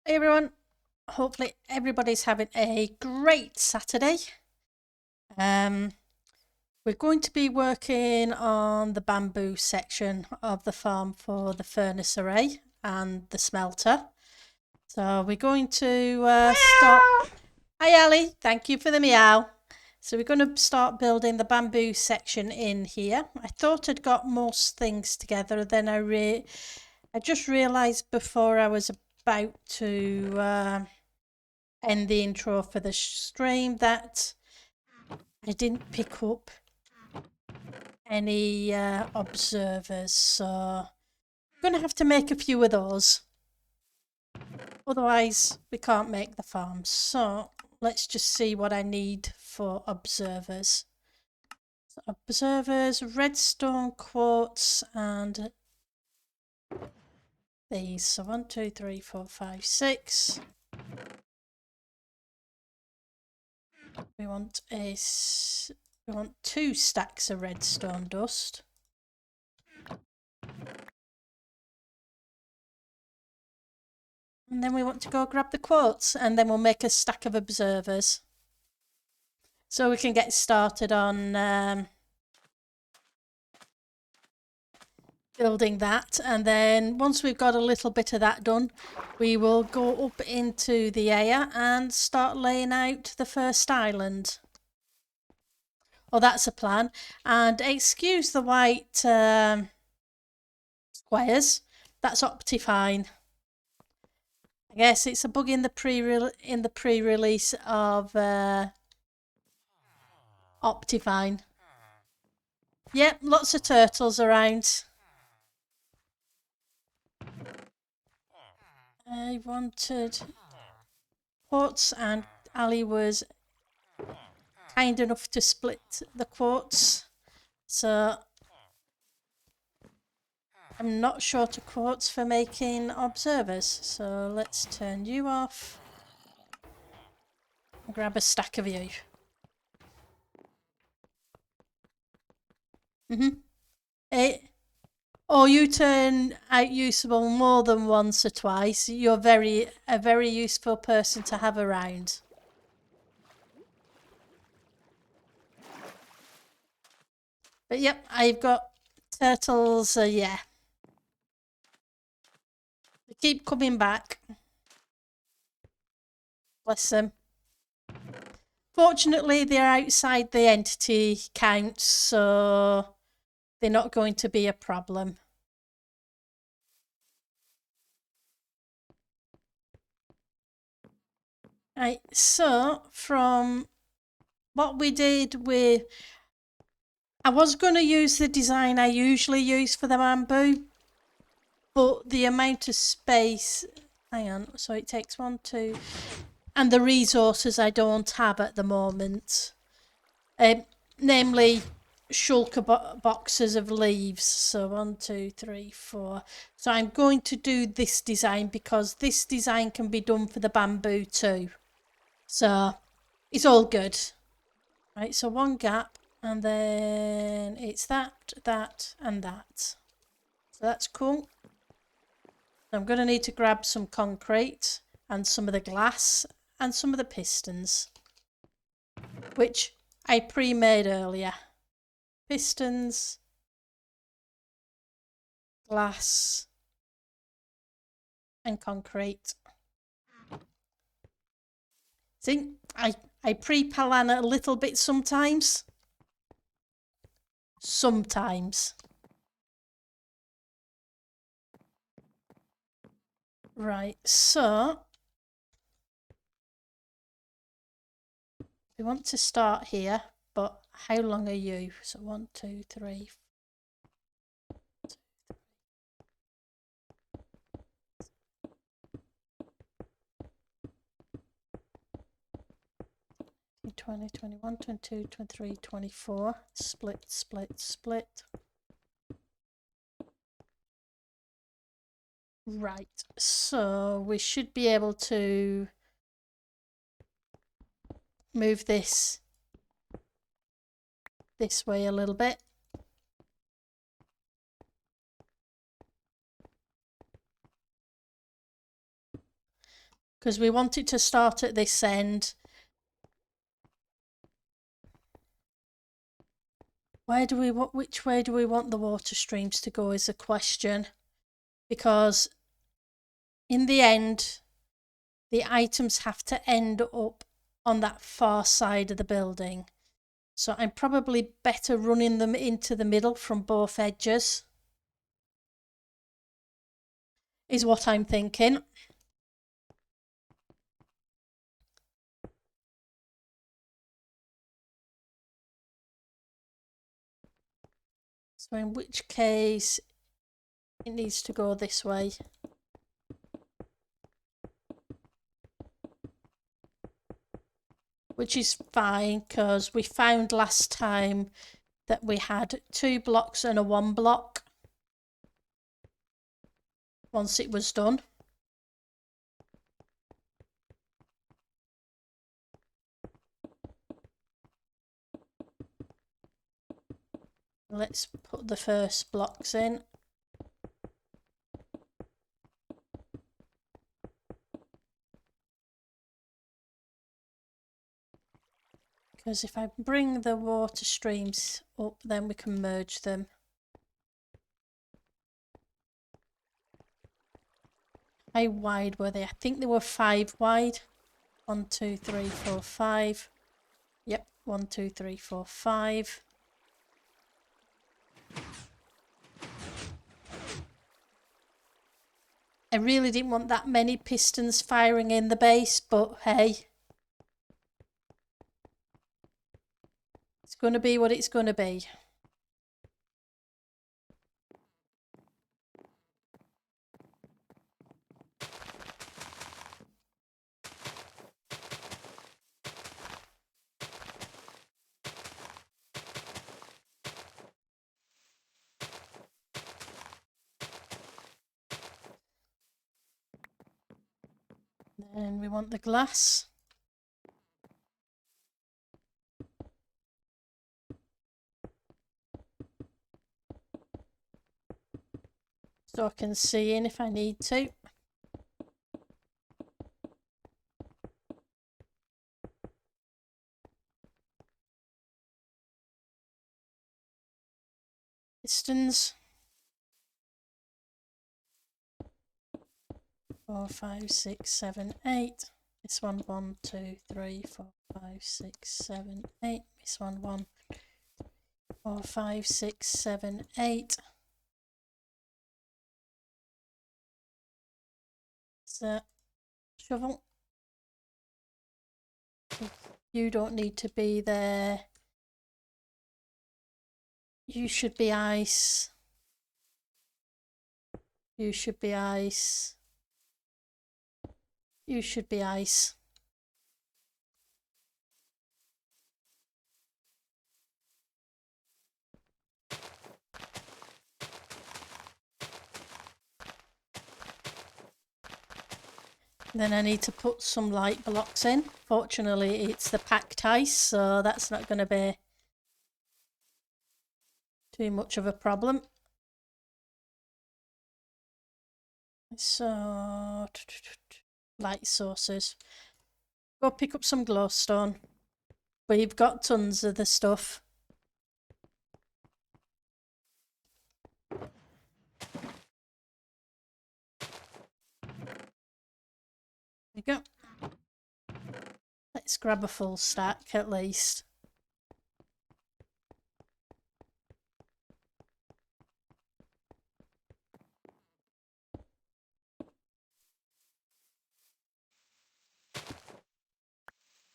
Hey everyone, hopefully everybody's having a great Saturday. Um, we're going to be working on the bamboo section of the farm for the furnace array and the smelter. So we're going to start. Hi Ali, thank you for the meow. So we're going to start building the bamboo section in here. I thought I'd got most things together, then I just realised before I was about to end the intro for the stream that I didn't pick up any observers, so I'm going to have to make a few of those. Otherwise, we can't make the farm. So let's just see what I need for observers. So observers, redstone, quartz, and these. So 1, 2, 3, 4, 5, 6. We want 2 stacks of redstone dust. And then we want to go grab the quartz, and then we'll make a stack of observers. So we can get started on building that. And then once we've got a little bit of that done, we will go up into the air and start laying out the first island. Oh, that's a plan. And excuse the white squares. That's Optifine. I guess it's a bug in the pre-release of Optifine. Yep, lots of turtles around. I wanted quartz, and Ali was kind enough to split the quartz. So I'm not short of quartz for making observers. So let's turn you off. Grab a stack of you. Or you turn out usable more than once or twice. You're a very useful person to have around. But yep, I've got turtles. Yeah, they keep coming back. Bless them. Fortunately, they're outside the entity count, so they're not going to be a problem. Right, so from what we did with, I was going to use the design I usually use for the bamboo, but the amount of space, hang on, so it takes 1, 2, and the resources I don't have at the moment, namely shulker boxes of leaves. So 1, 2, 3, 4. So I'm going to do this design because this design can be done for the bamboo too. So it's all good. Right, so 1 gap, and then it's that, that, and that. So that's cool. I'm going to need to grab some concrete and some of the glass and some of the pistons, which I pre-made earlier. Pistons, glass, and concrete. See, I pre-plan it a little bit sometimes. Sometimes. Right, so we want to start here, but how long are you? So 1, 2, 3, 20, 21, 22, 23, 24. Split, split, split. Right, so we should be able to move this way a little bit. because we want it to start at this end. Which way do we want the water streams to go is a question, because in the end the items have to end up on that far side of the building. So I'm probably better running them into the middle from both edges, is what I'm thinking. So in which case it needs to go this way. Which is fine, because we found last time that we had 2 blocks and a 1 block once it was done. Let's put the first blocks in. Because if I bring the water streams up, then we can merge them. How wide were they? I think they were 5 wide. 1, 2, 3, 4, 5. Yep, 1, 2, 3, 4, 5. I really didn't want that many pistons firing in the base, but hey. It's going to be what it's going to be. Then we want the glass. So I can see in if I need to. Pistons. 4, 5, 6, 7, 8. This one 1, 2, 3, 4, 5, 6, 7, 8. This one 1, 4, 5, 6, 7, 8. So shovel. You don't need to be there. You should be ice. You should be ice. You should be ice. Then I need to put some light blocks in. Fortunately, it's the packed ice, so that's not going to be too much of a problem. So, light sources. Go pick up some glowstone. We've got tons of the stuff. There you go. Let's grab a full stack at least.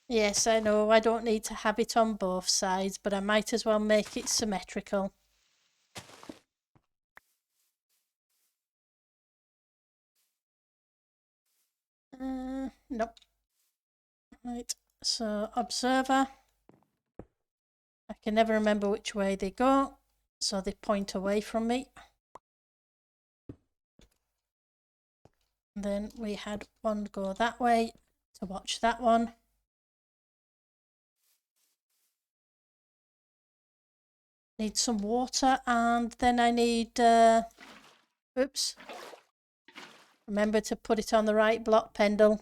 Yes, I know I don't need to have it on both sides, but I might as well make it symmetrical. Nope. Right, so observer. I can never remember which way they go, so they point away from me. And then we had one go that way to watch that one. Need some water, and then I need, oops. Remember to put it on the right block, Pendle.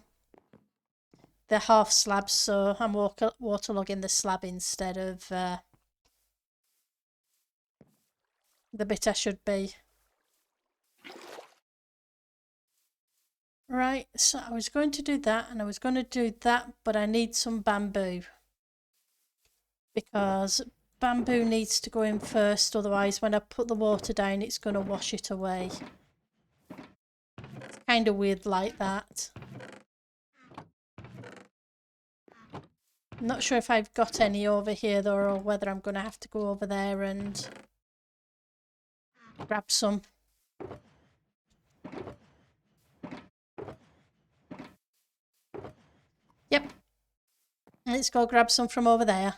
they're half slabs, so I'm waterlogging the slab instead of the bit I should be. Right, so I was going to do that and I was going to do that, but I need some bamboo. Because bamboo needs to go in first, otherwise when I put the water down it's going to wash it away. It's kind of weird like that. I'm not sure if I've got any over here though, or whether I'm going to have to go over there and grab some. Yep. Let's go grab some from over there.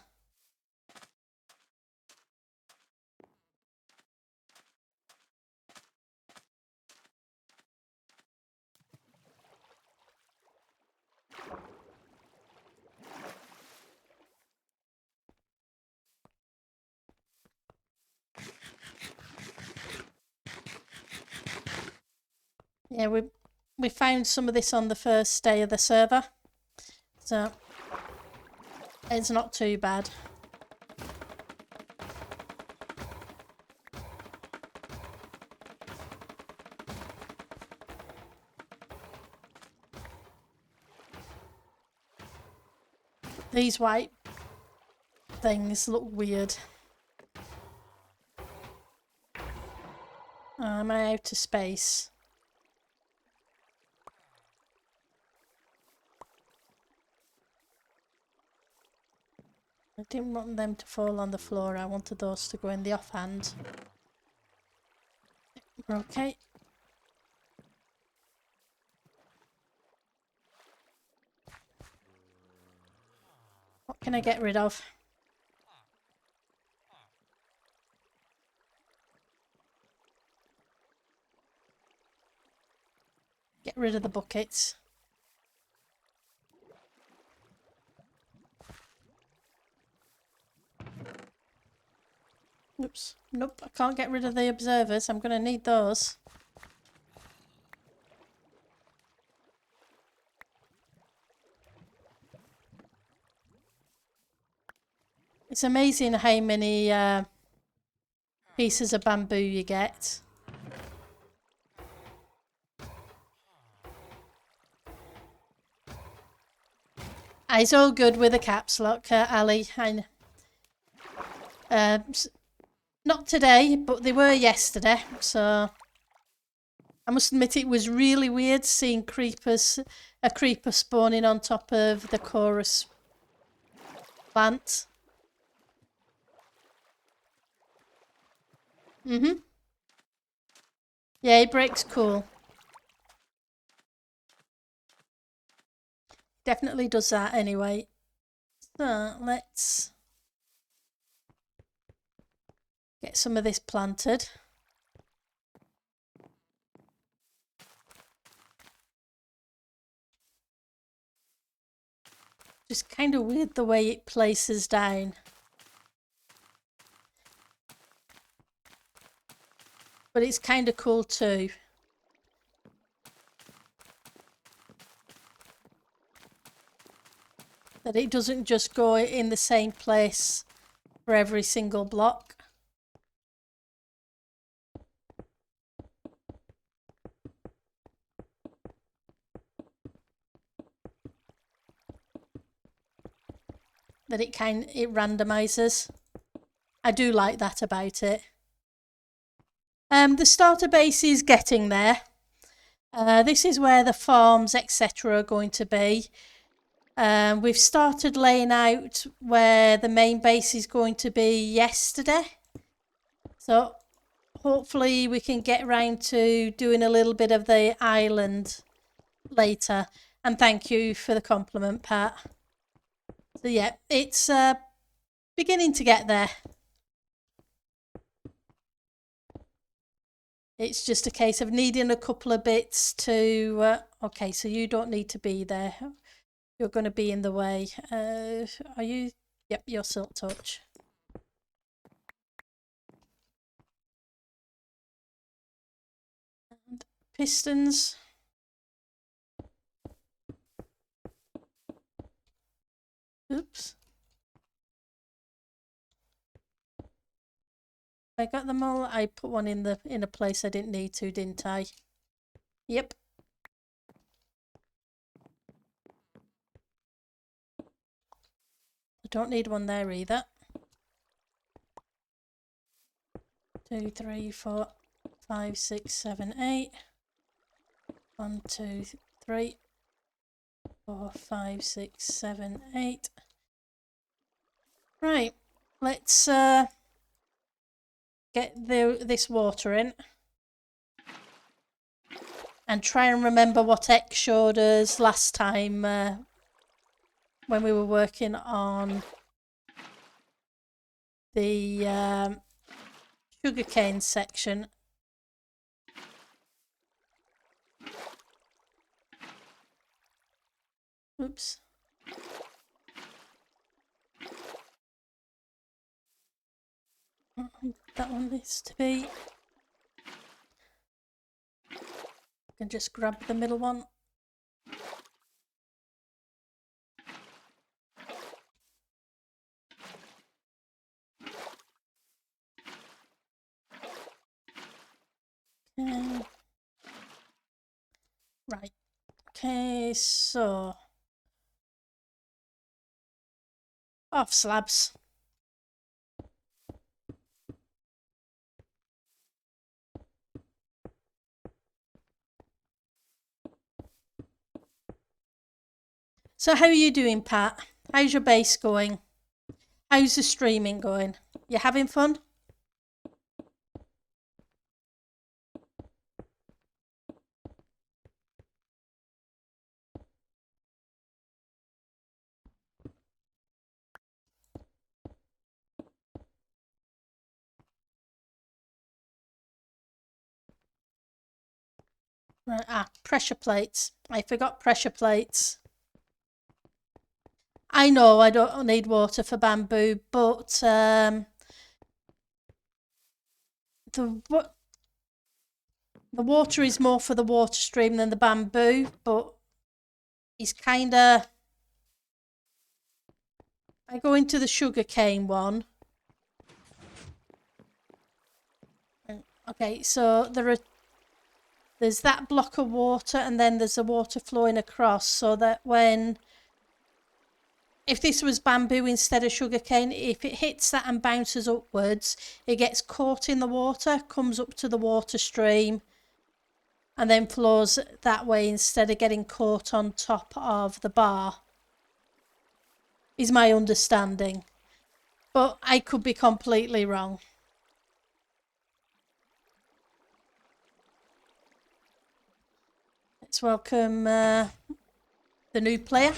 Yeah, we found some of this on the first day of the server, so it's not too bad. These white things look weird. Am I out of space? I didn't want them to fall on the floor. I wanted those to go in the offhand. Okay. What can I get rid of? Get rid of the buckets. Oops. Nope, I can't get rid of the observers. I'm going to need those. It's amazing how many pieces of bamboo you get. It's all good with the caps lock, Ali. Not today, but they were yesterday, so I must admit it was really weird seeing a creeper spawning on top of the chorus plant. Yeah, it breaks cool. Definitely does that anyway. So let's get some of this planted. Just kind of weird the way it places down. But it's kind of cool too. That it doesn't just go in the same place for every single block. That it randomizes. I do like that about it. The starter base is getting there. This is where the farms, etc. are going to be. We've started laying out where the main base is going to be yesterday. So hopefully we can get around to doing a little bit of the island later. And thank you for the compliment, Pat. So yeah, it's beginning to get there. It's just a case of needing a couple of bits to... okay, so you don't need to be there. You're going to be in the way. Are you? Yep, you're Silk Touch. And pistons. Oops. I got them all. I put one in a place I didn't need to, didn't I? Yep. I don't need one there either. 2, 3, 4, 5, 6, 7, 8. 1, 2, 3, 4, 5, 6, 7, 8. Right, let's get this water in and try and remember what X showed us last time when we were working on the sugarcane section. Oops. That one needs to be. I can just grab the middle one. Okay. Right. Okay, so off slabs. So how are you doing, Pat? How's your base going? How's the streaming going? You having fun? Right, pressure plates. I forgot pressure plates. I know I don't need water for bamboo, but the water is more for the water stream than the bamboo, but he's kind of. I go into the sugarcane one. Okay, so there's that block of water, and then there's the water flowing across, so that if this was bamboo instead of sugarcane, if it hits that and bounces upwards, it gets caught in the water, comes up to the water stream, and then flows that way instead of getting caught on top of the bar, is my understanding. But I could be completely wrong. Let's welcome the new player.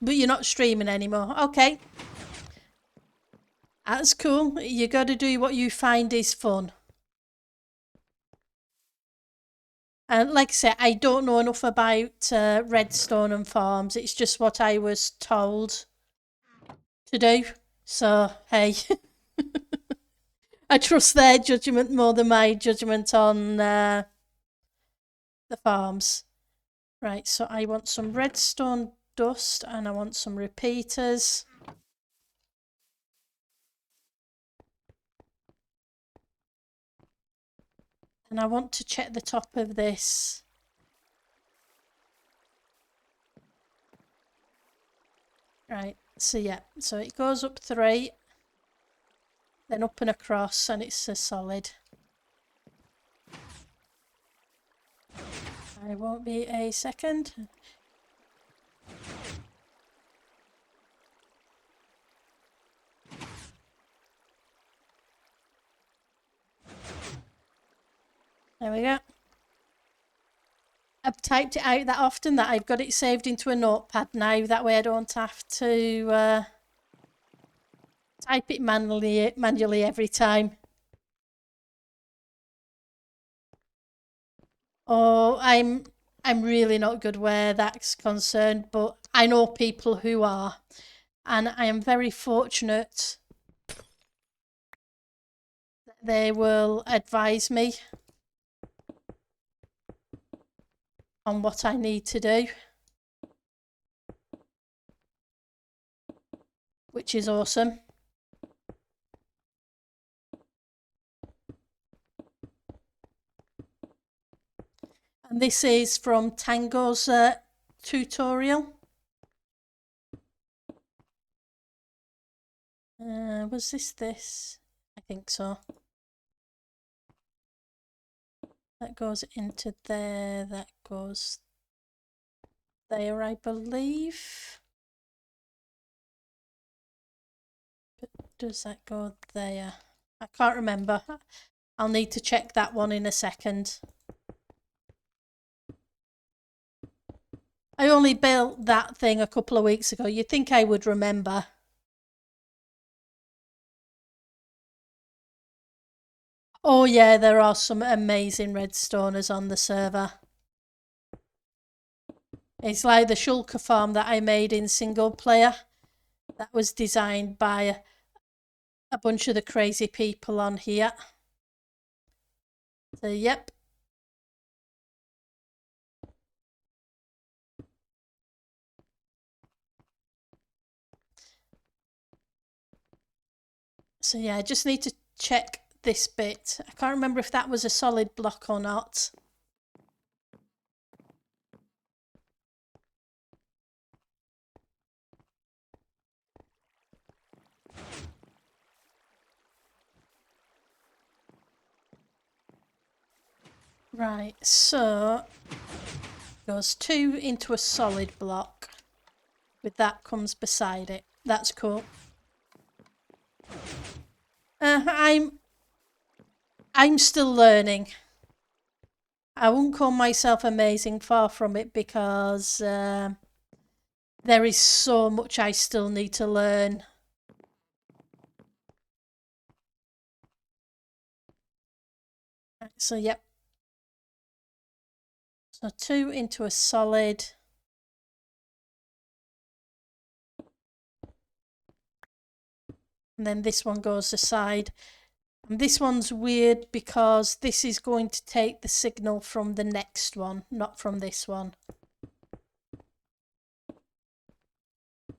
But you're not streaming anymore. Okay. That's cool. You got to do what you find is fun. And like I said, I don't know enough about redstone and farms. It's just what I was told to do. So, hey, I trust their judgment more than my judgment on the farms. Right, so I want some redstone dust and I want some repeaters. And I want to check the top of this. Right, so yeah, so it goes up 3, then up and across, and it's a solid. I won't be a second. There we go. I've typed it out that often that I've got it saved into a notepad now. That way I don't have to type it manually every time. Oh, I'm really not good where that's concerned, but I know people who are, and I am very fortunate that they will advise me on what I need to do, which is awesome. And this is from Tango's tutorial. Was this? I think so. That goes into there, that goes there, I believe. But does that go there? I can't remember. I'll need to check that one in a second. I only built that thing a couple of weeks ago. You'd think I would remember. Oh yeah, there are some amazing redstoners on the server. It's like the shulker farm that I made in single player. That was designed by a bunch of the crazy people on here. So yep. So yeah, I just need to check this bit. I can't remember if that was a solid block or not. Right, so goes 2 into a solid block. With that comes beside it. That's cool. I'm still learning. I won't call myself amazing, far from it, because there is so much I still need to learn. So yep. So 2 into a solid. And then this one goes aside. And this one's weird because this is going to take the signal from the next one, not from this one.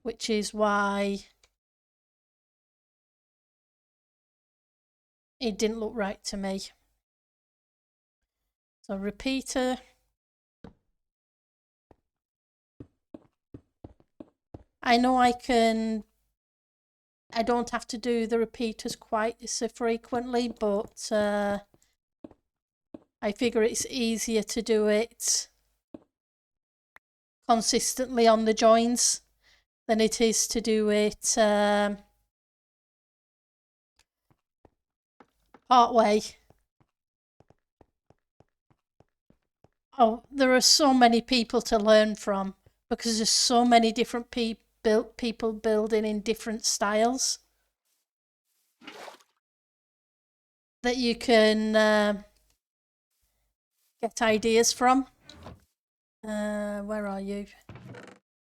Which is why it didn't look right to me. So repeater. I know I don't have to do the repeaters quite so frequently, but I figure it's easier to do it consistently on the joins than it is to do it part way. Oh, there are so many people to learn from because there's so many different people building in different styles that you can get ideas from. Where are you?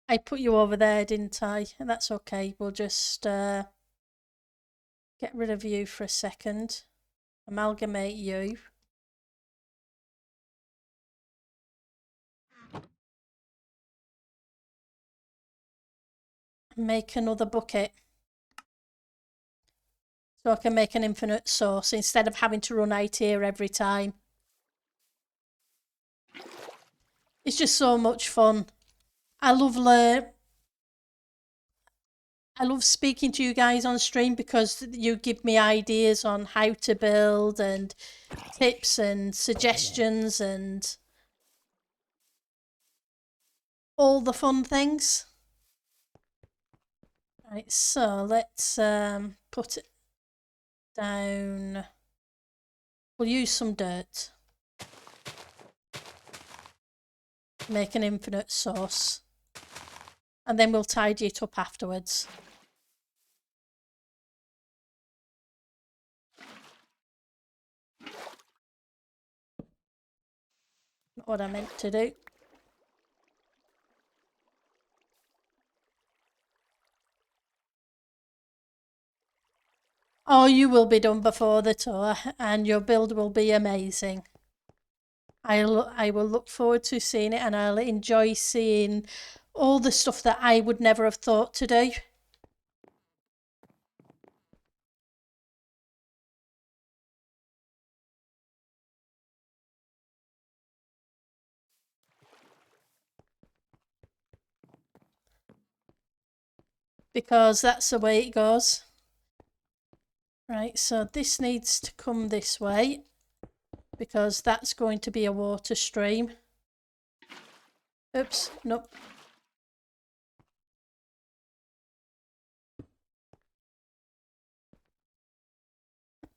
I put you over there, didn't I? And that's okay. We'll just get rid of you for a second. Amalgamate you. Make another bucket. So I can make an infinite source instead of having to run out here every time. It's just so much fun. I love speaking to you guys on stream because you give me ideas on how to build and tips and suggestions and all the fun things. Right, so let's put it down. We'll use some dirt. Make an infinite source. And then we'll tidy it up afterwards. Not what I meant to do. Oh, you will be done before the tour and your build will be amazing. I will look forward to seeing it, and I'll enjoy seeing all the stuff that I would never have thought to do. Because that's the way it goes. Right, so this needs to come this way because that's going to be a water stream. Oops, nope.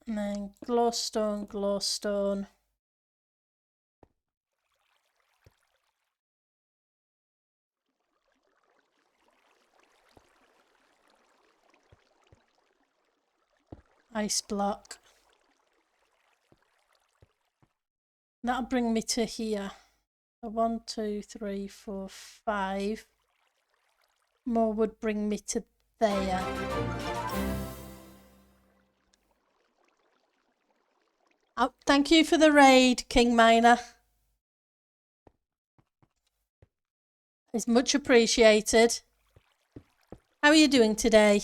And then glowstone, glowstone. Ice block. That'll bring me to here. So 1, 2, 3, 4, 5. More would bring me to there. Oh, thank you for the raid, King Miner. It's much appreciated. How are you doing today?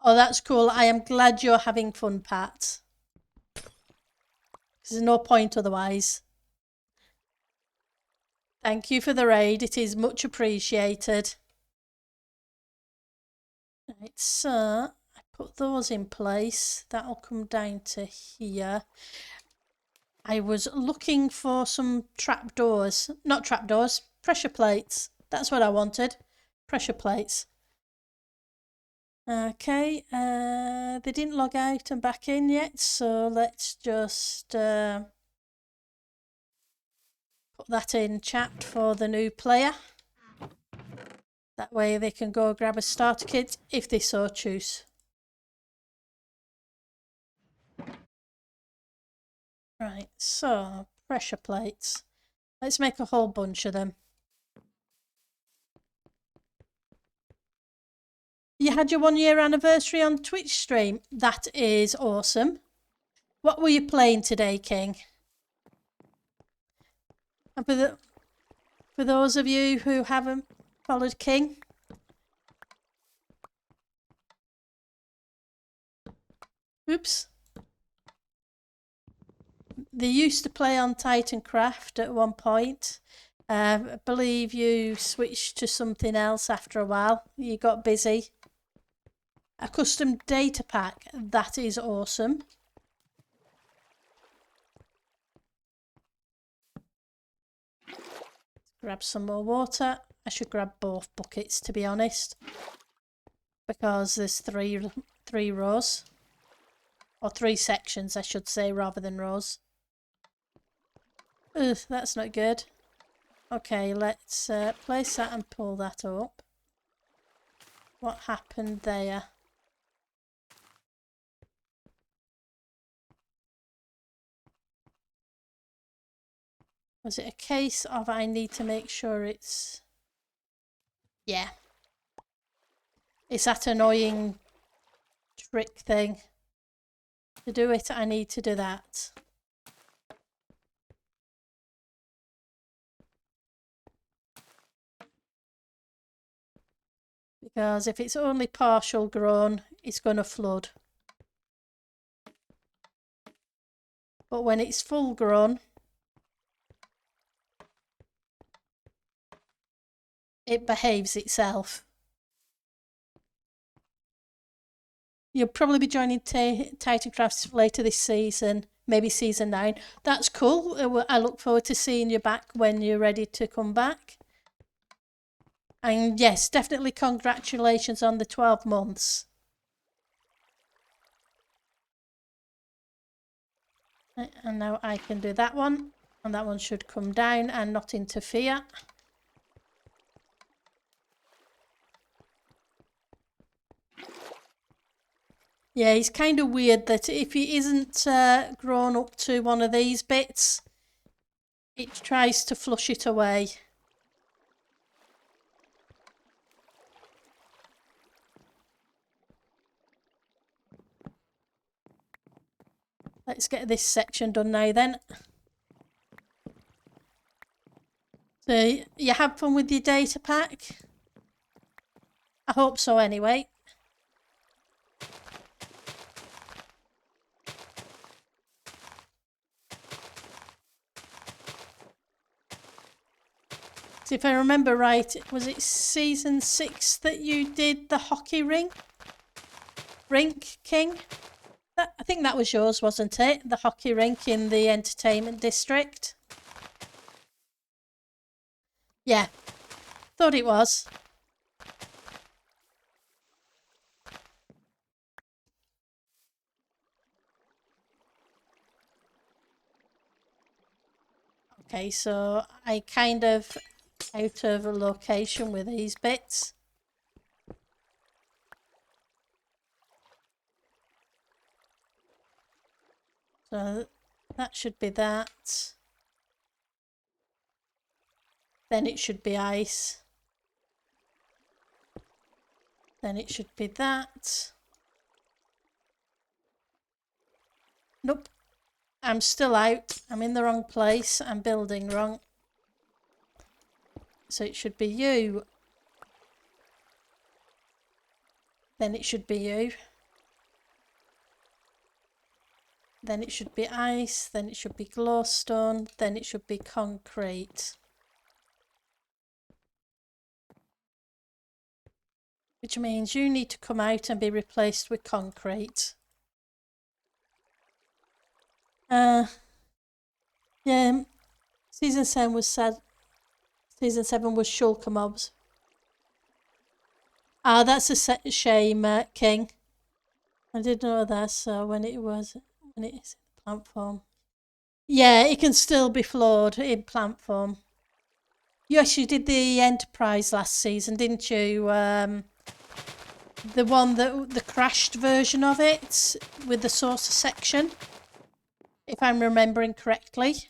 Oh, that's cool. I am glad you're having fun, Pat. There's no point otherwise. Thank you for the raid. It is much appreciated. Right, so I put those in place. That'll come down to here. I was looking for some trapdoors. Not trapdoors, pressure plates. That's what I wanted. Pressure plates. Okay, they didn't log out and back in yet, so let's just put that in chat for the new player. That way they can go grab a starter kit if they so choose. Right, so pressure plates. Let's make a whole bunch of them. You had your 1 year anniversary on Twitch stream. That is awesome. What were you playing today, King? And for those of you who haven't followed King, oops. They used to play on Titancraft at one point. I believe you switched to something else after a while. You got busy. A custom data pack. That is awesome. Grab some more water. I should grab both buckets, to be honest, because there's three rows, or 3 sections, I should say, rather than rows. Ugh, that's not good. Okay, let's place that and pull that up. What happened there? Was it a case of I need to make sure it's... Yeah. It's that annoying trick thing. To do it, I need to do that. Because if it's only partial grown, it's going to flood. But when it's full grown, it behaves itself. You'll probably be joining Titancraft later this season, maybe season 9. That's cool. I look forward to seeing you back when you're ready to come back. And yes, definitely congratulations on the 12 months. And now I can do that one. And that one should come down and not interfere. Yeah, it's kind of weird that if he isn't grown up to one of these bits, it tries to flush it away. Let's get this section done now then. So you had fun with your data pack? I hope so anyway. So if I remember right, was it season 6 that you did the hockey rink, King? I think that was yours, wasn't it? The hockey rink in the entertainment district. Yeah, thought it was. Okay, so I kind of out of a location with these bits. So that should be that. Then it should be ice. Then it should be that. Nope. I'm still out. I'm in the wrong place. I'm building wrong. So it should be you. Then it should be you. Then it should be ice. Then it should be glowstone. Then it should be concrete. Which means you need to come out and be replaced with concrete. Yeah, season 7 was sad. Season 7 was shulker mobs. Ah, that's a shame, King. I did know that, so when it is in plant form. Yeah, it can still be floored in plant form. You actually did the Enterprise last season, didn't you? The one the crashed version of it with the saucer section, if I'm remembering correctly.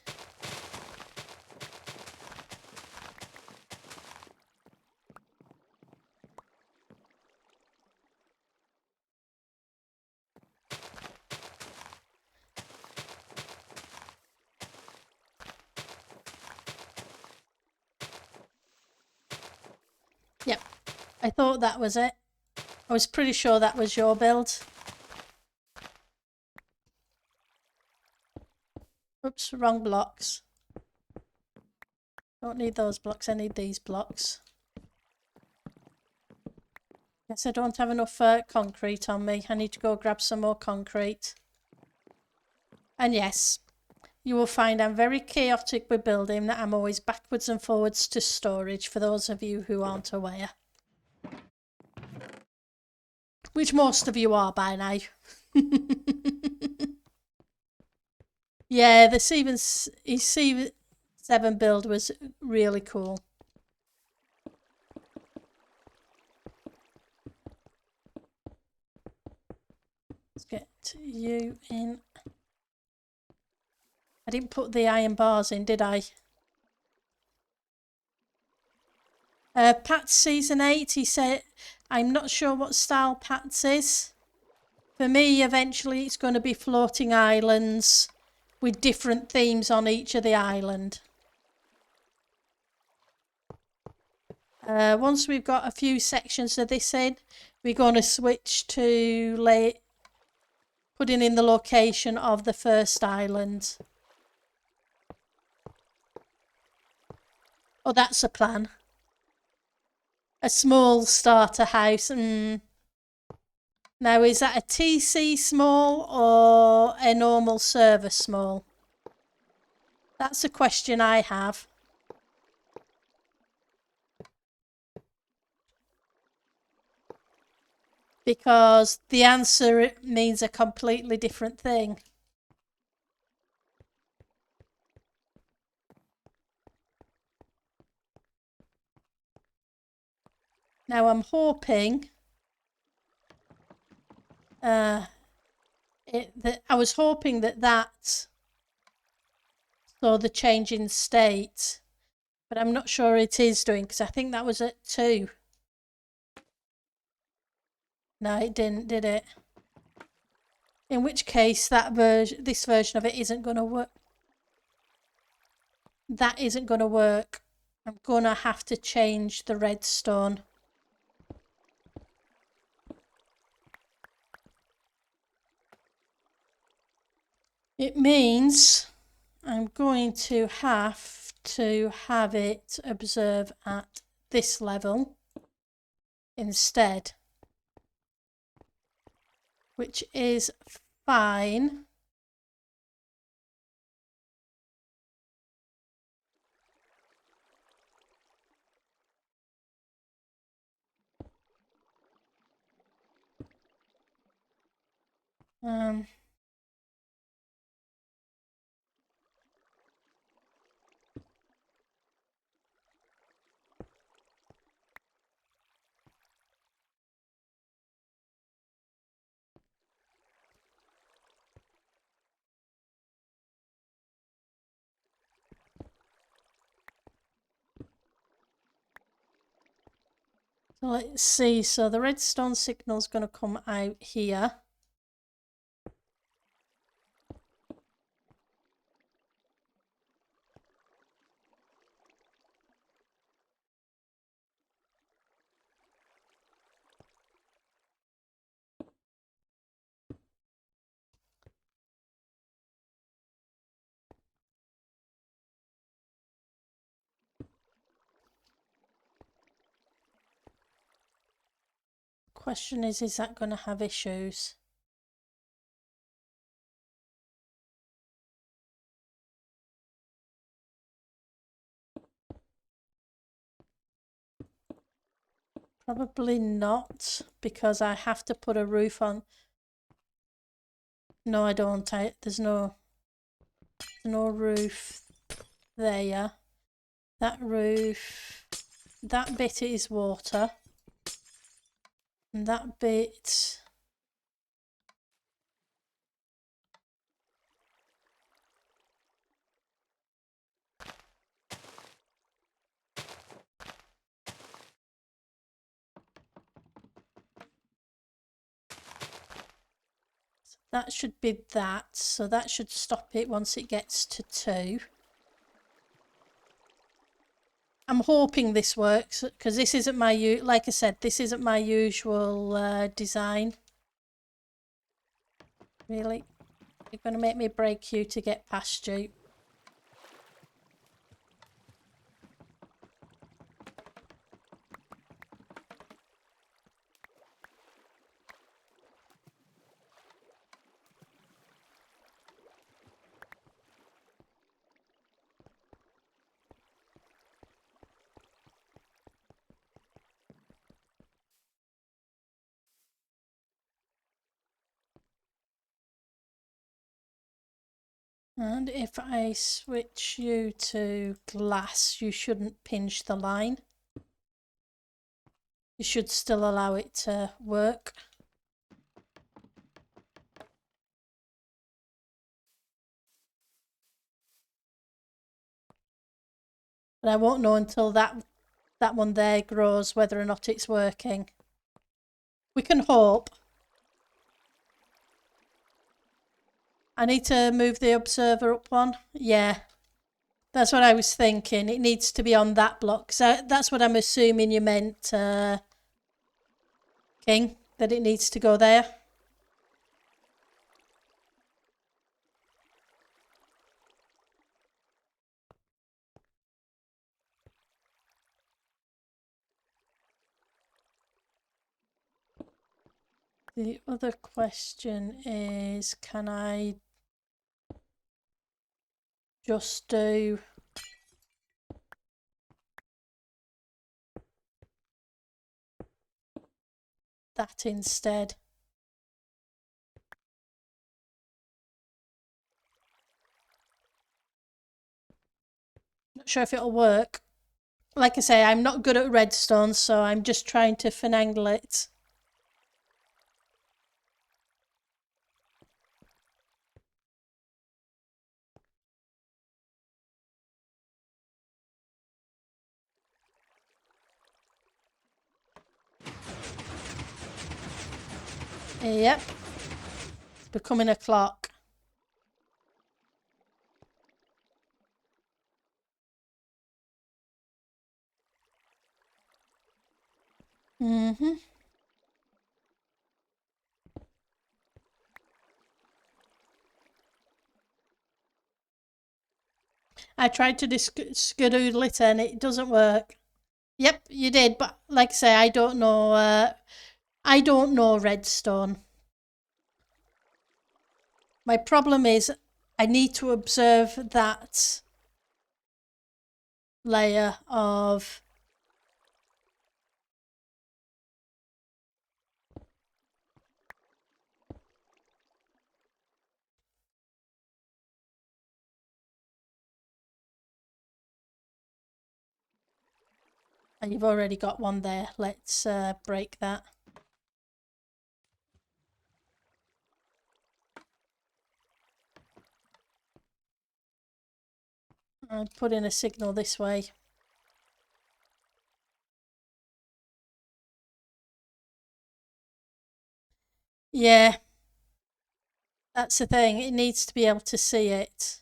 Yep, I thought that was it. I was pretty sure that was your build. Oops, wrong blocks. Don't need those blocks, I need these blocks. Guess I don't have enough concrete on me. I need to go grab some more concrete. And yes, you will find I'm very chaotic with building. I'm always backwards and forwards to storage, for those of you who aren't aware. Which most of you are by now. Yeah, the C7 build was really cool. Let's get you in. I didn't put the iron bars in, did I? Pat's season 8, he said, I'm not sure what style Pat's is. For me, eventually it's going to be floating islands with different themes on each of the island. Once we've got a few sections of this in, we're going to switch to putting in the location of the first island. Oh, that's a plan. A small starter house. Now, is that a TC small or a normal server small? That's a question I have. Because the answer means a completely different thing. Now I'm hoping I was hoping that saw the change in state, but I'm not sure it is doing, because I think that was at 2. No, it didn't, did it? In which case this version of it isn't going to work. That isn't going to work. I'm going to have to change the redstone. It means I'm going to have it observe at this level instead, which is fine. So let's see. So the redstone signal is going to come out here. Question is that going to have issues? Probably not, because I have to put a roof on. No, I don't. There's no roof there. That roof, that bit is water, and that bit. That should be that, so that should stop it once it gets to 2. I'm hoping this works, because this isn't my, like I said, this isn't my usual design. Really? You're going to make me break you to get past you? And if I switch you to glass, you shouldn't pinch the line. You should still allow it to work. But I won't know until that one there grows whether or not it's working. We can hope. I need to move the observer up one. Yeah, that's what I was thinking. It needs to be on that block. So that's what I'm assuming you meant, King, that it needs to go there. The other question is, can I just do that instead? Not sure if it'll work. Like I say, I'm not good at redstone, so I'm just trying to finagle it. Yep. becoming a clock. Mm-hmm. I tried to skedoodle it and it doesn't work. Yep, you did, but like I say, I don't know. I don't know redstone. My problem is I need to observe that layer of and you've already got one there. Let's break that. I'll put in a signal this way. Yeah, that's the thing. It needs to be able to see it.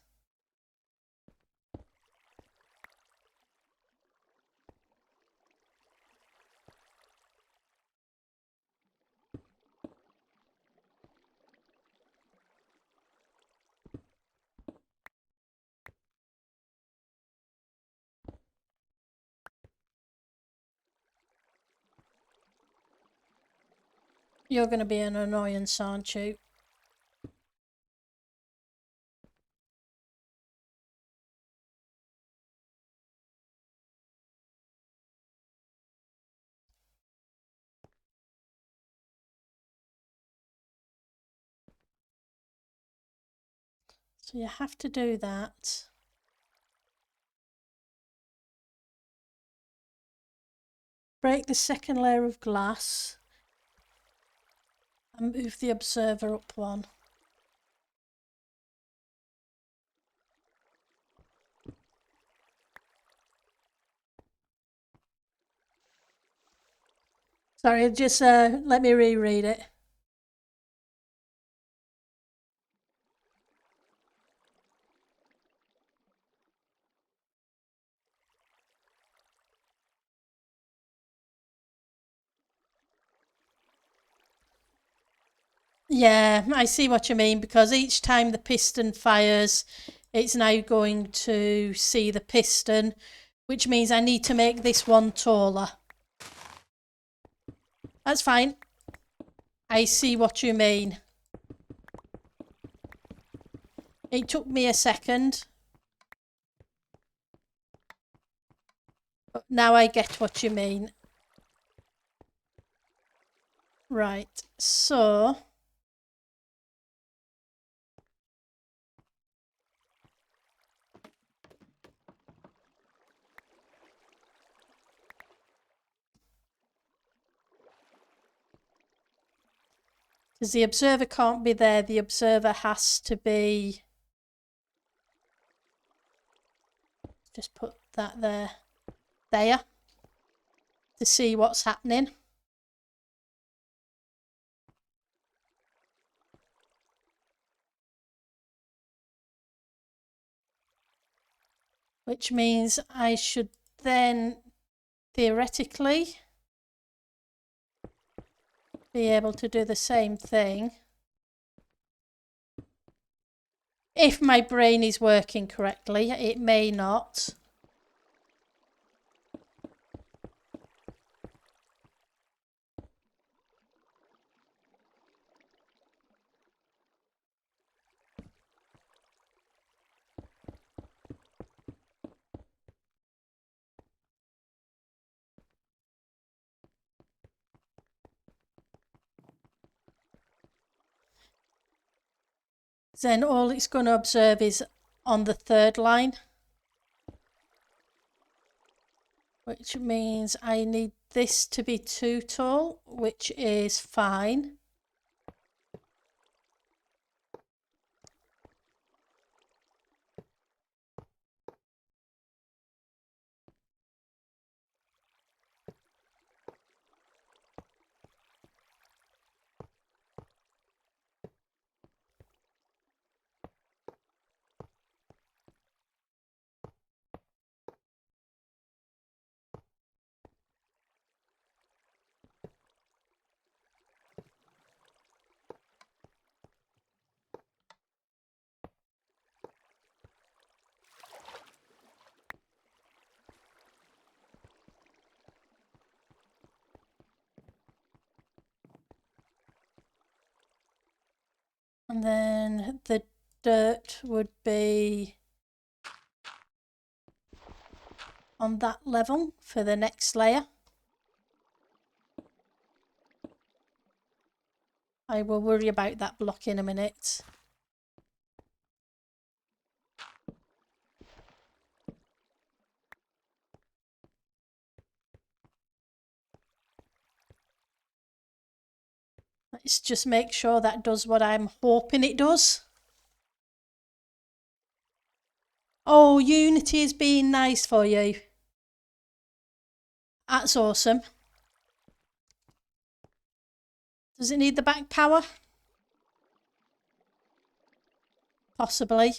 You're going to be an annoyance, aren't you? So you have to do that. Break the second layer of glass and move the observer up one. Sorry, just let me reread it. Yeah, I see what you mean, because each time the piston fires, it's now going to see the piston, which means I need to make this one taller. That's fine. I see what you mean. It took me a second, but now I get what you mean. Right, so because the observer can't be there, the observer has to be, just put that there, to see what's happening. Which means I should then theoretically be able to do the same thing if my brain is working correctly. It may not. Then all it's going to observe is on the third line, which means I need this to be too tall, which is fine. And then the dirt would be on that level for the next layer. I will worry about that block in a minute. Let's just make sure that does what I'm hoping it does. Oh, Unity is being nice for you. That's awesome. Does it need the back power? Possibly.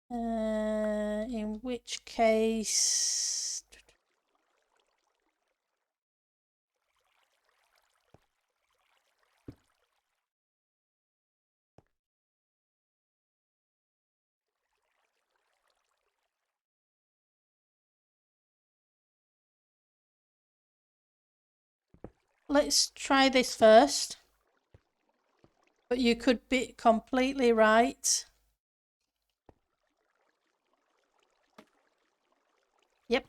In which case... Let's try this first. But you could be completely right. Yep.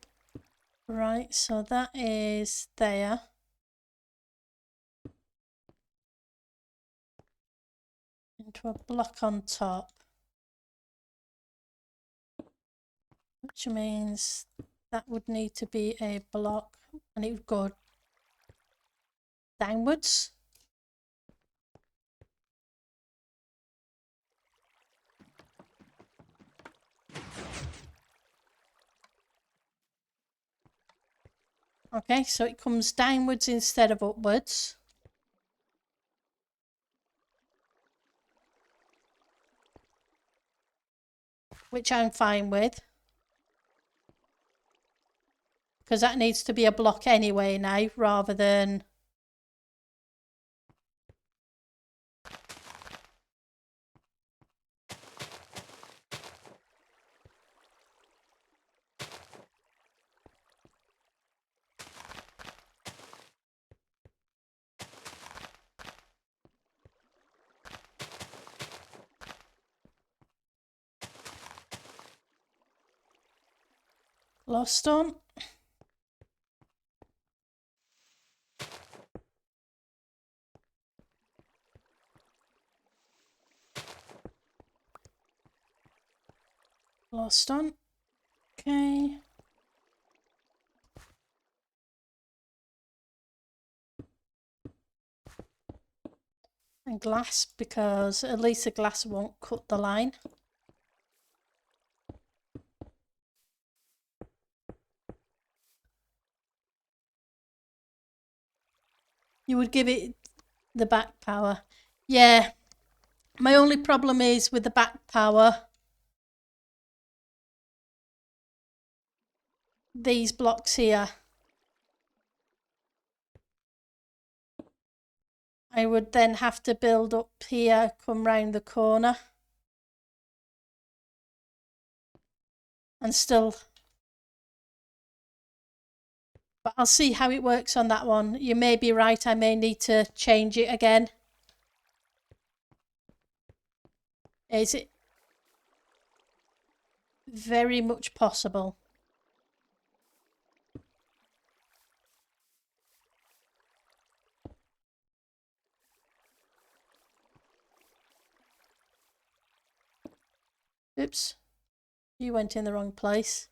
Right, so that is there. Into a block on top. Which means that would need to be a block and it would go downwards. Okay, so it comes downwards instead of upwards. Which I'm fine with. Because that needs to be a block anyway now, rather than... Lost on. Lost on. Okay. And glass, because at least the glass won't cut the line. You would give it the back power. Yeah. My only problem is with the back power, these blocks here. I would then have to build up here, come round the corner. And still... But I'll see how it works on that one. You may be right, I may need to change it again. Is it? Very much possible. Oops. You went in the wrong place.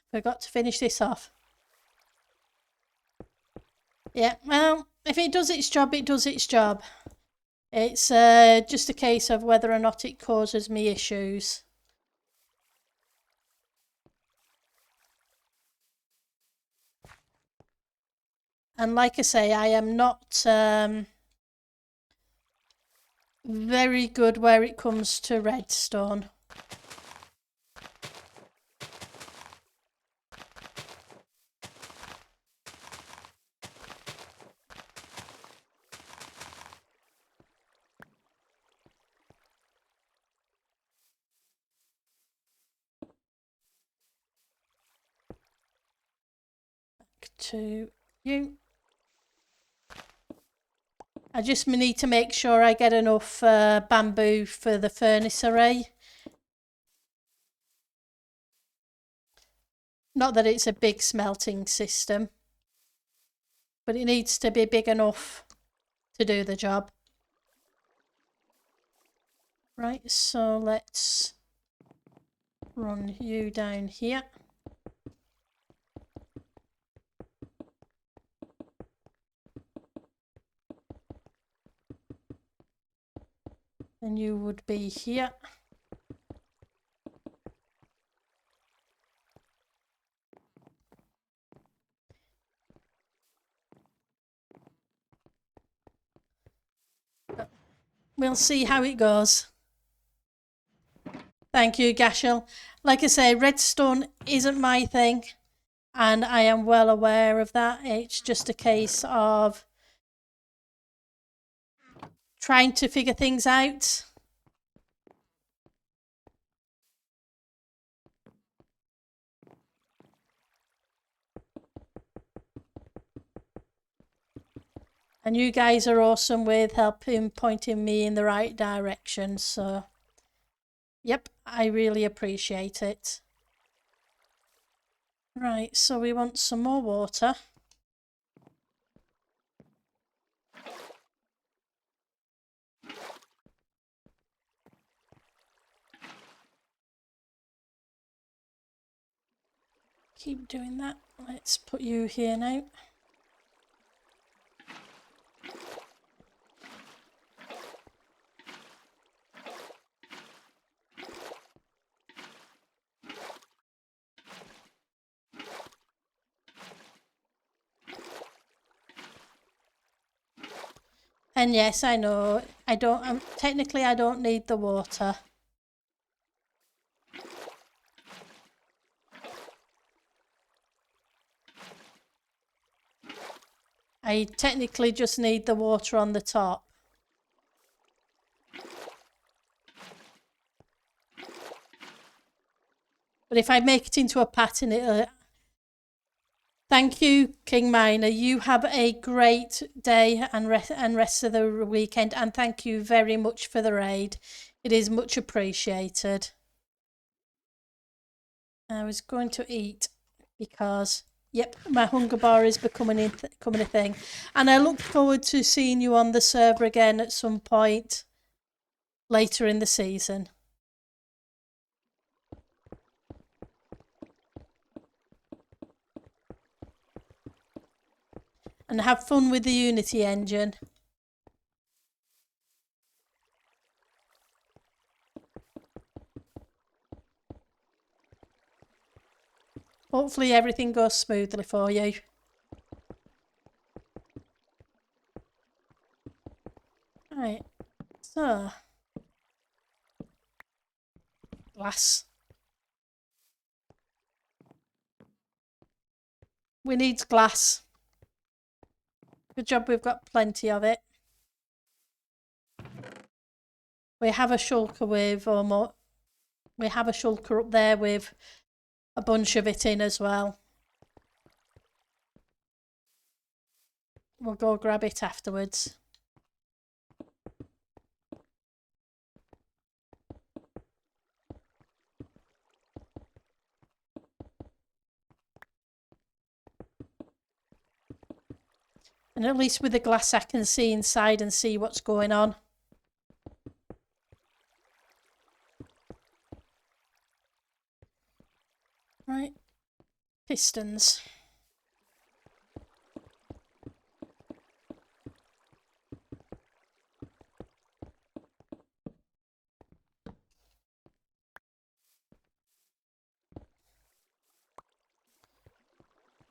Forgot to finish this off. Yeah, well, if it does its job, it does its job. It's just a case of whether or not it causes me issues. And like I say, I am not very good where it comes to redstone. to you. I just need to make sure I get enough bamboo for the furnace array. Not that it's a big smelting system, but it needs to be big enough to do the job. Right, so let's run you down here. And you would be here. We'll see how it goes. Thank you, Gashel. Like I say, redstone isn't my thing, and I am well aware of that. It's just a case of trying to figure things out. And you guys are awesome with helping pointing me in the right direction. So, yep, I really appreciate it. Right, so we want some more water. Keep doing that. Let's put you here now. And yes, I know, technically I don't need the water. I technically just need the water on the top. But if I make it into a pattern, it'll... Thank you, King Miner. You have a great day and rest of the weekend. And thank you very much for the raid. It is much appreciated. I was going to eat because, yep, my hunger bar is becoming a thing. And I look forward to seeing you on the server again at some point later in the season. And have fun with the Unity engine. Hopefully everything goes smoothly for you. Right, so glass. We need glass. Good job, we've got plenty of it. We have a shulker with, or more, we have a shulker up there with a bunch of it in as well. We'll go grab it afterwards. And at least with the glass I can see inside and see what's going on. Right, pistons.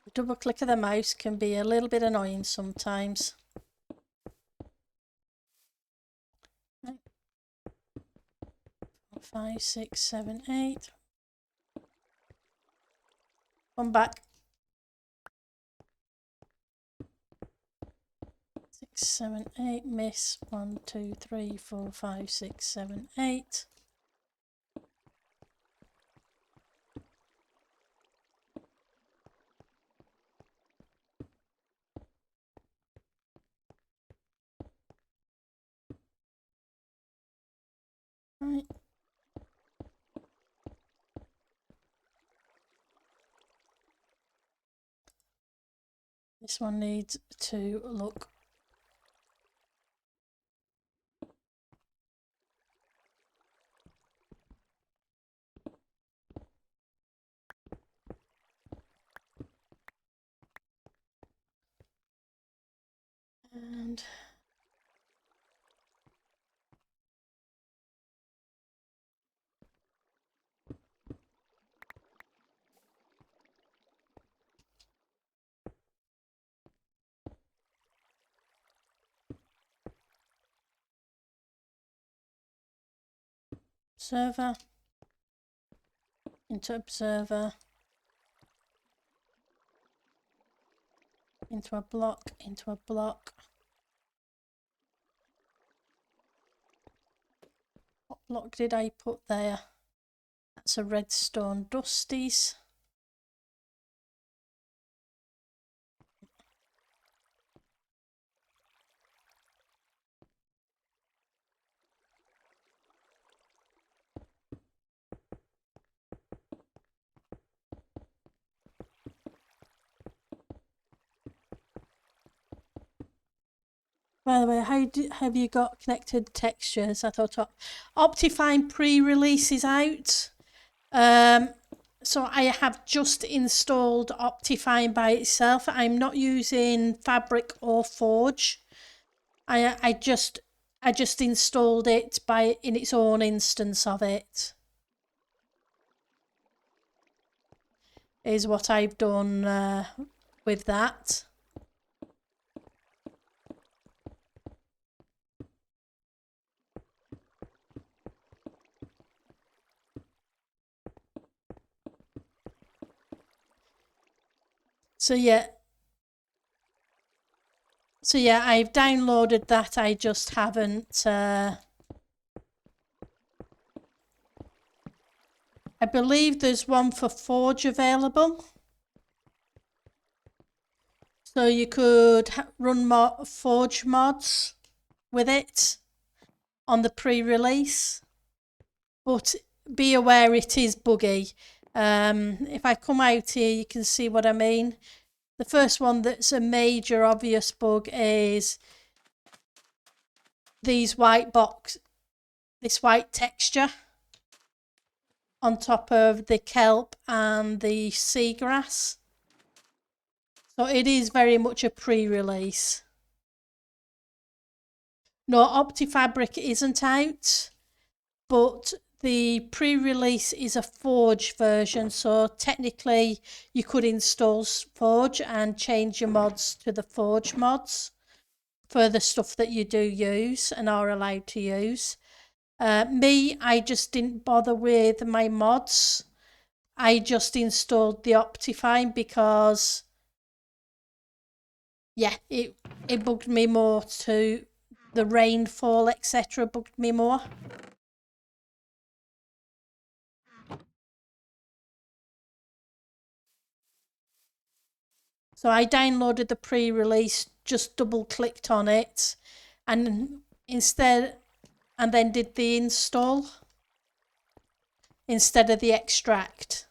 The double click of the mouse can be a little bit annoying sometimes. Right. 5, 6, 7, 8. Come back. 6, 7, 8. Miss. 1, 2, 3, 4, 5, 6, 7, 8. Right. This one needs to look. And observer, into observer, into a block, into a block. What block did I put there? That's a redstone dusties. By the way, have you got connected textures? I thought Optifine pre-release is out. So I have just installed Optifine by itself. I'm not using Fabric or Forge. I just installed it in its own instance of it. Is what I've done with that. So yeah, I've downloaded that. I just haven't. I believe there's one for Forge available. So you could run Forge mods with it on the pre-release. But be aware it is buggy. If I come out here, you can see what I mean. The first one that's a major obvious bug is this white texture on top of the kelp and the seagrass. So it is very much a pre-release. No, OptiFabric isn't out, but the pre-release is a Forge version, so technically you could install Forge and change your mods to the Forge mods for the stuff that you do use and are allowed to use. I just didn't bother with my mods. I just installed the Optifine because, yeah, it bugged me more to the rainfall, etc. bugged me more. So I downloaded the pre-release, just double clicked on it, and then did the install instead of the extract.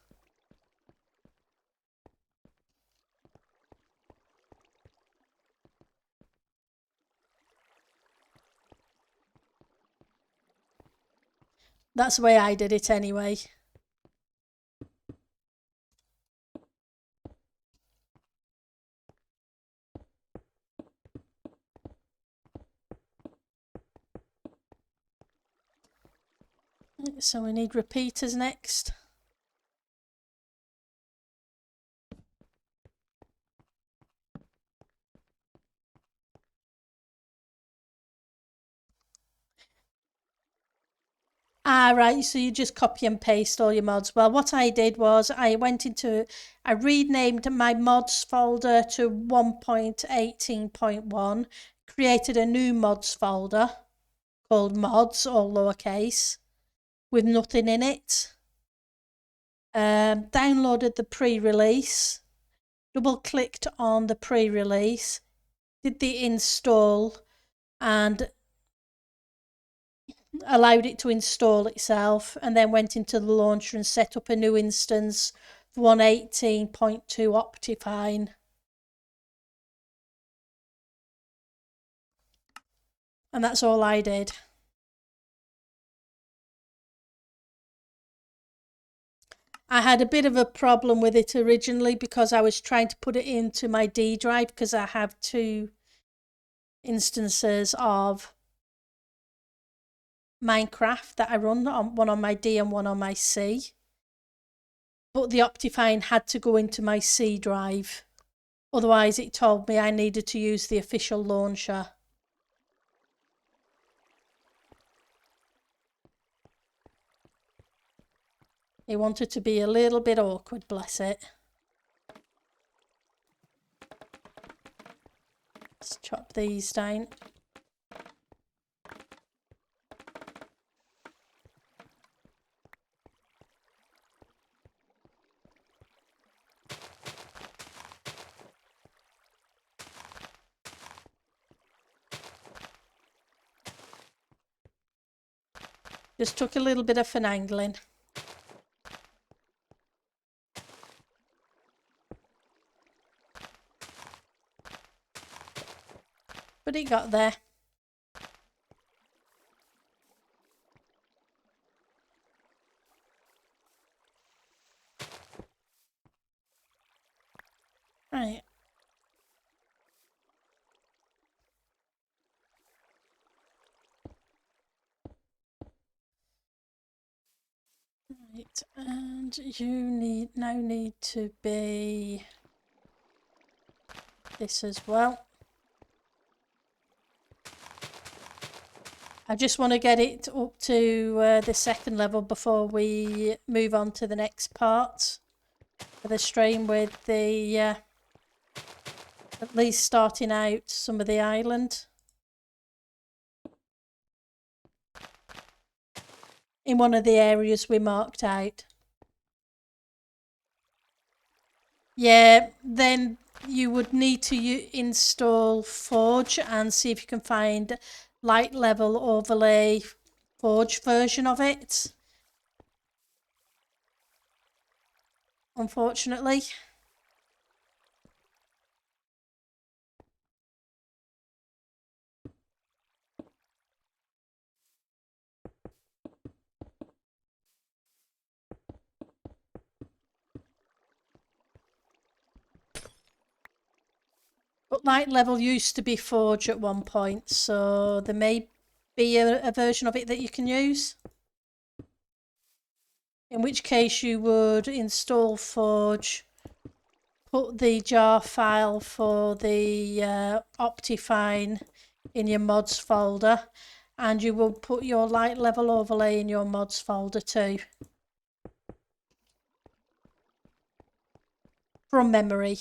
That's the way I did it anyway. So we need repeaters next. Right, so you just copy and paste all your mods. Well, what I did was I renamed my mods folder to 1.18.1, created a new mods folder called mods, all lowercase, with nothing in it. Downloaded the pre-release, double clicked on the pre-release, did the install, and allowed it to install itself, and then went into the launcher and set up a new instance 118.2 Optifine. And that's all I did. I had a bit of a problem with it originally because I was trying to put it into my D drive, because I have two instances of Minecraft that I run, one on my D and one on my C. But the Optifine had to go into my C drive. Otherwise, it told me I needed to use the official launcher. It wanted to be a little bit awkward, bless it. Let's chop these down. Just took a little bit of finagling. But it got there. Right. Right, and you now need to be this as well. I just want to get it up to the second level before we move on to the next part of the stream, with the at least starting out some of the island. In one of the areas we marked out. Yeah, then you would need to install Forge and see if you can find light level overlay Forge version of it. Unfortunately. But light level used to be Forge at one point, so there may be a version of it that you can use. In which case you would install Forge, put the jar file for the Optifine in your mods folder, and you will put your light level overlay in your mods folder too. From memory.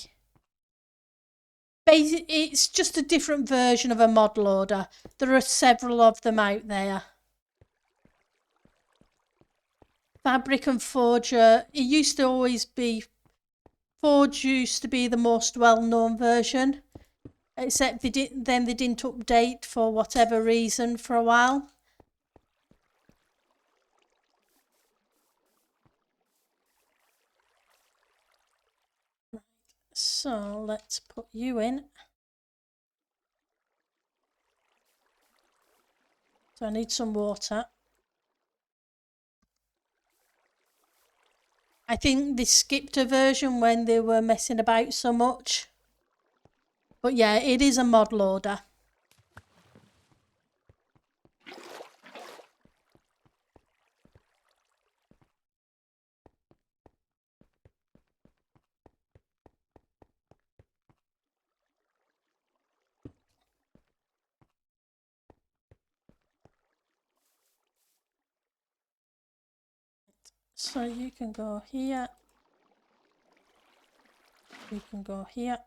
It's just a different version of a mod loader. There are several of them out there. Fabric and Forger, it used to always be, Forge used to be the most well-known version, except they didn't update for whatever reason for a while. Right, so let's put you in. So I need some water. I think they skipped a version when they were messing about so much. But yeah, it is a mod loader. So you can go here. You can go here.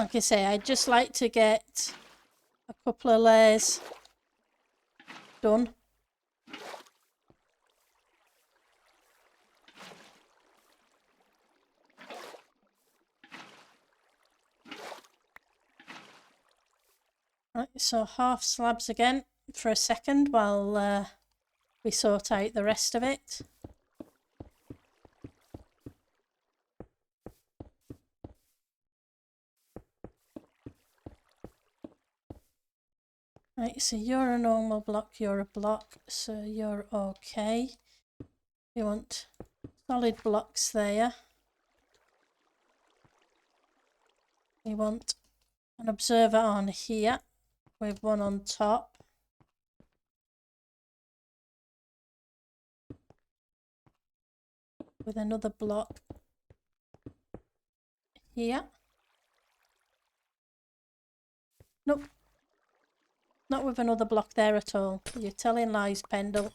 like I say, I'd just like to get a couple of layers done. Right, so half slabs again for a second while we sort out the rest of it. Right, so you're a normal block, you're a block, so you're okay. You want solid blocks there. We want an observer on here with one on top. With another block here. Nope. Not with another block there at all. You're telling lies, Pendle.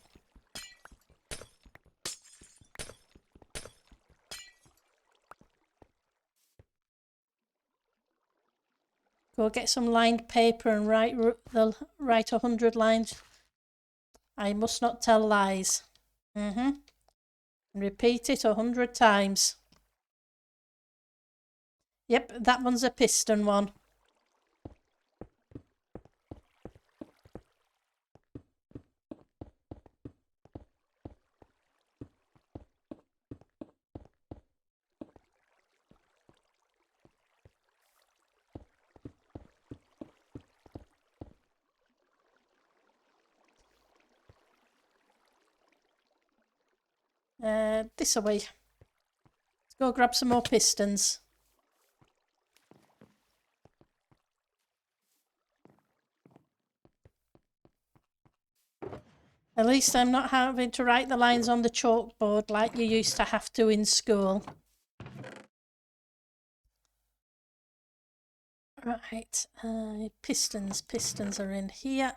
Go get some lined paper and write 100 lines. I must not tell lies. And repeat it 100 times. Yep, that one's a piston one. This away. Let's go grab some more pistons. At least I'm not having to write the lines on the chalkboard like you used to have to in school. Right, pistons are in here.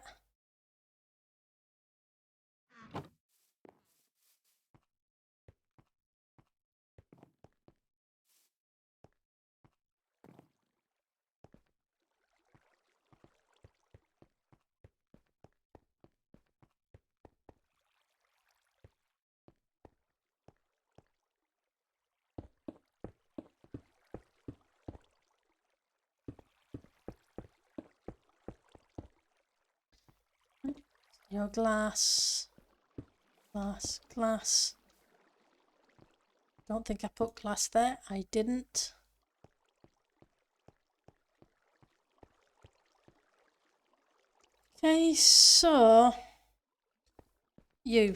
Your glass. Don't think I put glass there. I didn't. Okay, so you.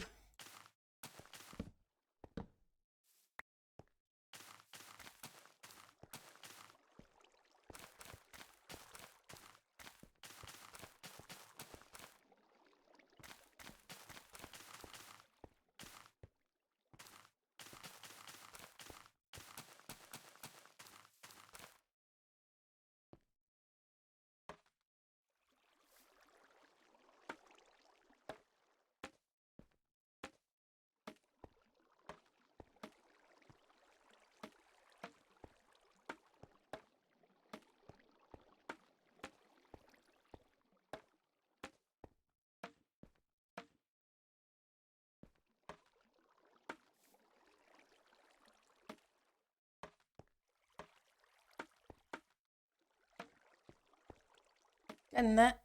And that.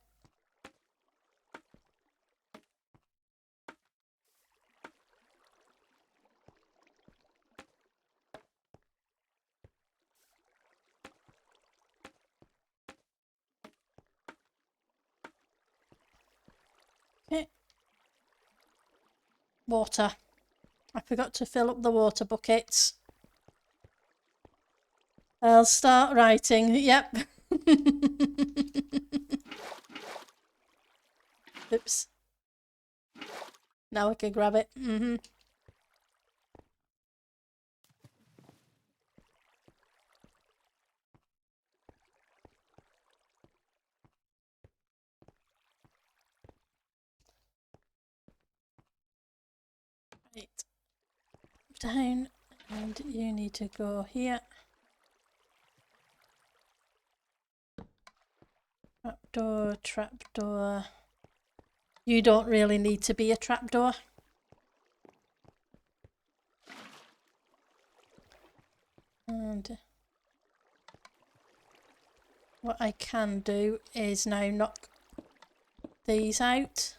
Okay. Water. I forgot to fill up the water buckets. I'll start writing. Yep. Oops. Now I can grab it. Right. Down, and you need to go here. Trapdoor, trapdoor. You don't really need to be a trapdoor. And what I can do is now knock these out.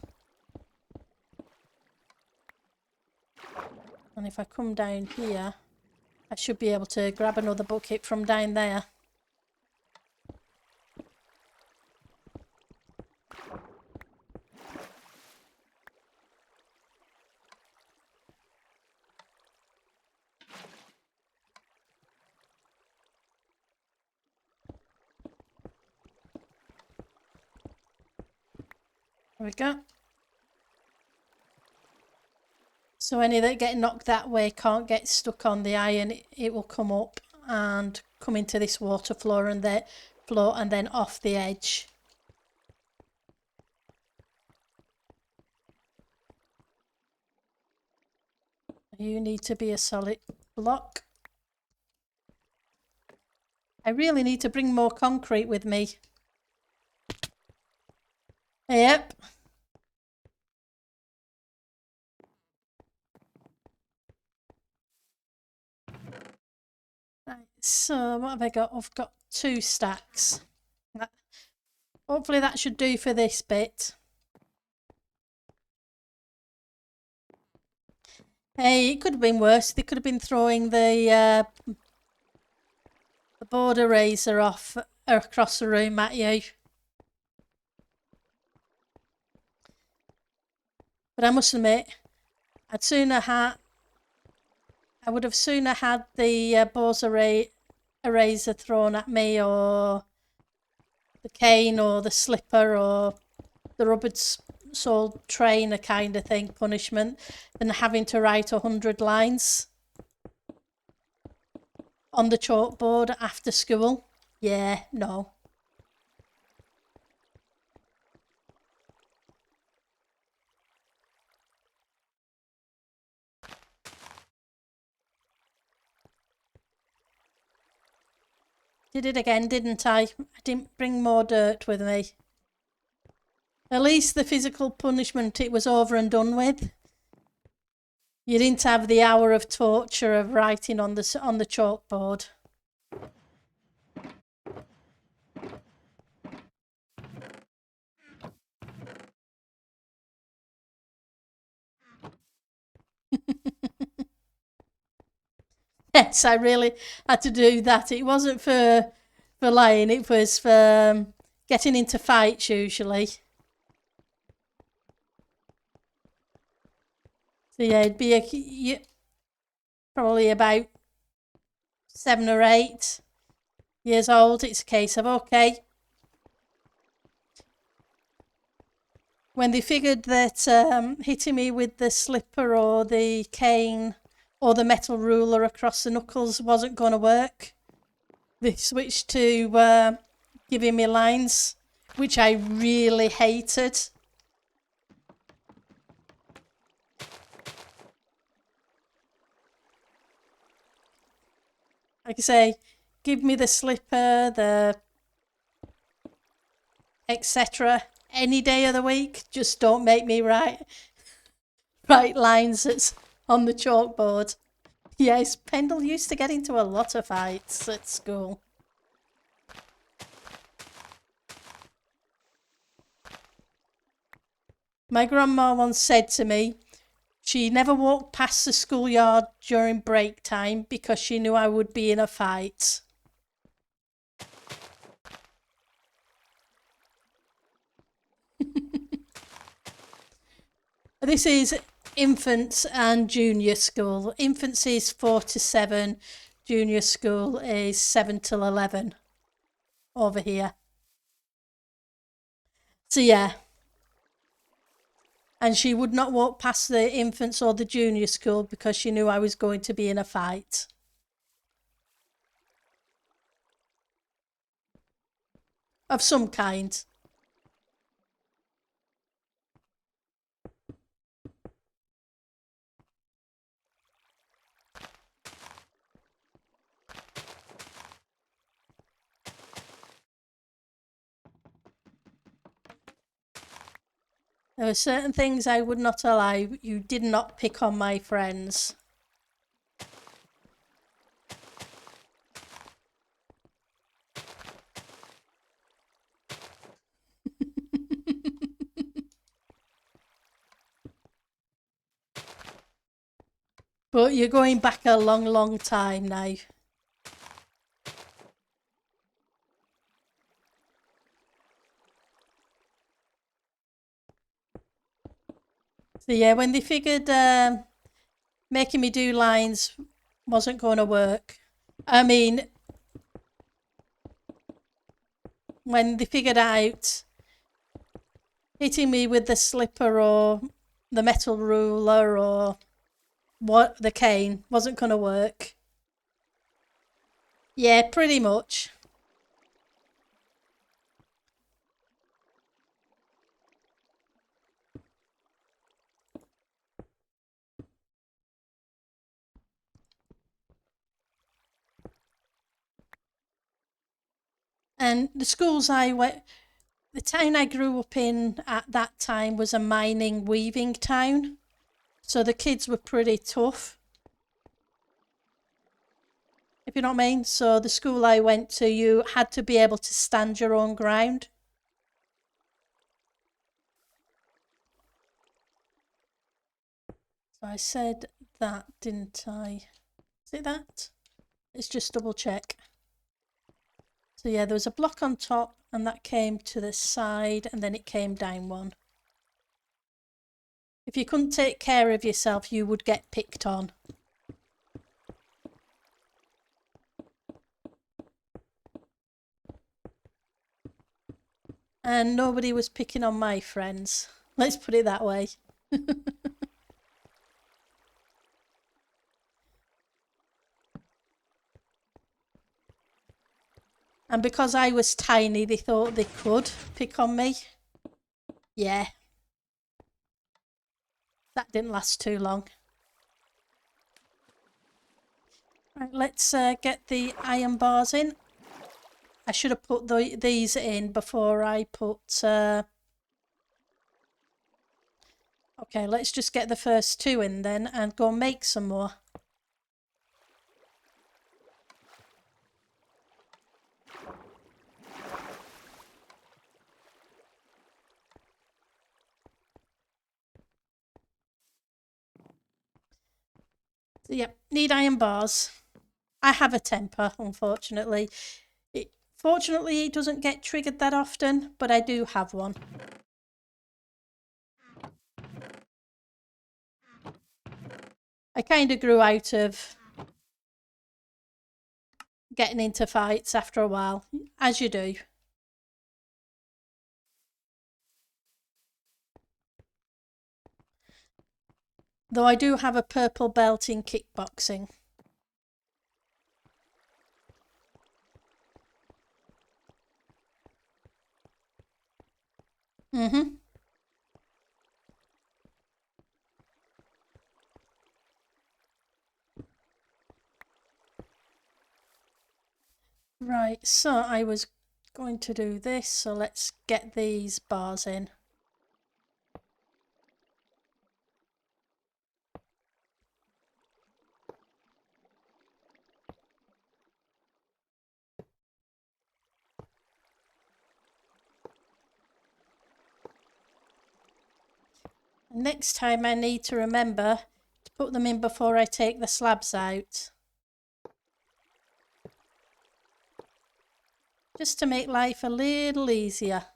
And if I come down here, I should be able to grab another bucket from down there. There we go. So any that get knocked that way can't get stuck on the iron. It will come up and come into this water floor and then off the edge. You need to be a solid block. I really need to bring more concrete with me. Yep. Right, so what have I got? I've got 2 stacks. Hopefully that should do for this bit. Hey, it could have been worse. They could have been throwing the border razor off across the room at you. But I must admit, I would have sooner had the border eraser thrown at me, or the cane, or the slipper, or the rubber soled trainer kind of thing, punishment, than having to write 100 lines on the chalkboard after school. Yeah, no. Did it again, didn't I? I didn't bring more dirt with me. At least the physical punishment, it was over and done with. You didn't have the hour of torture of writing on the chalkboard. Yes, I really had to do that. It wasn't for lying, it was for getting into fights usually. So yeah, it'd be probably about 7 or 8 years old. It's a case of, okay, when they figured that hitting me with the slipper or the cane or the metal ruler across the knuckles wasn't going to work, they switched to giving me lines, which I really hated. Like I say, give me the slipper, the etc. any day of the week. Just don't make me write lines that's on the chalkboard. Yes, Pendle used to get into a lot of fights at school. My grandma once said to me, she never walked past the schoolyard during break time because she knew I would be in a fight. This is infants and junior school. Infants is 4 to 7, junior school is 7 till 11 over here. So yeah. And she would not walk past the infants or the junior school because she knew I was going to be in a fight. Of some kind. There were certain things I would not allow. You did not pick on my friends. But you're going back a long, long time now. So yeah, when they figured making me do lines wasn't going to work. I mean, when they figured out hitting me with the slipper or the metal ruler or what the cane wasn't going to work. Yeah, pretty much. And the schools I went, the town I grew up in at that time was a mining weaving town. So the kids were pretty tough, if you know what I mean. So the school I went to, you had to be able to stand your own ground. So I said that, didn't I? Is it that? Let's just double check. So yeah, there was a block on top and that came to the side and then it came down one. If you couldn't take care of yourself, you would get picked on. And nobody was picking on my friends. Let's put it that way. And because I was tiny, they thought they could pick on me. Yeah. That didn't last too long. Right, let's get the iron bars in. I should have put these in before I put... Okay, let's just get the first two in then and go make some more. So, yep, need iron bars. I have a temper, unfortunately. Fortunately, it doesn't get triggered that often, but I do have one. I kind of grew out of getting into fights after a while, as you do. Though I do have a purple belt in kickboxing. Mm-hmm. Right, so I was going to do this, so let's get these bars in. Next time I need to remember to put them in before I take the slabs out. Just to make life a little easier.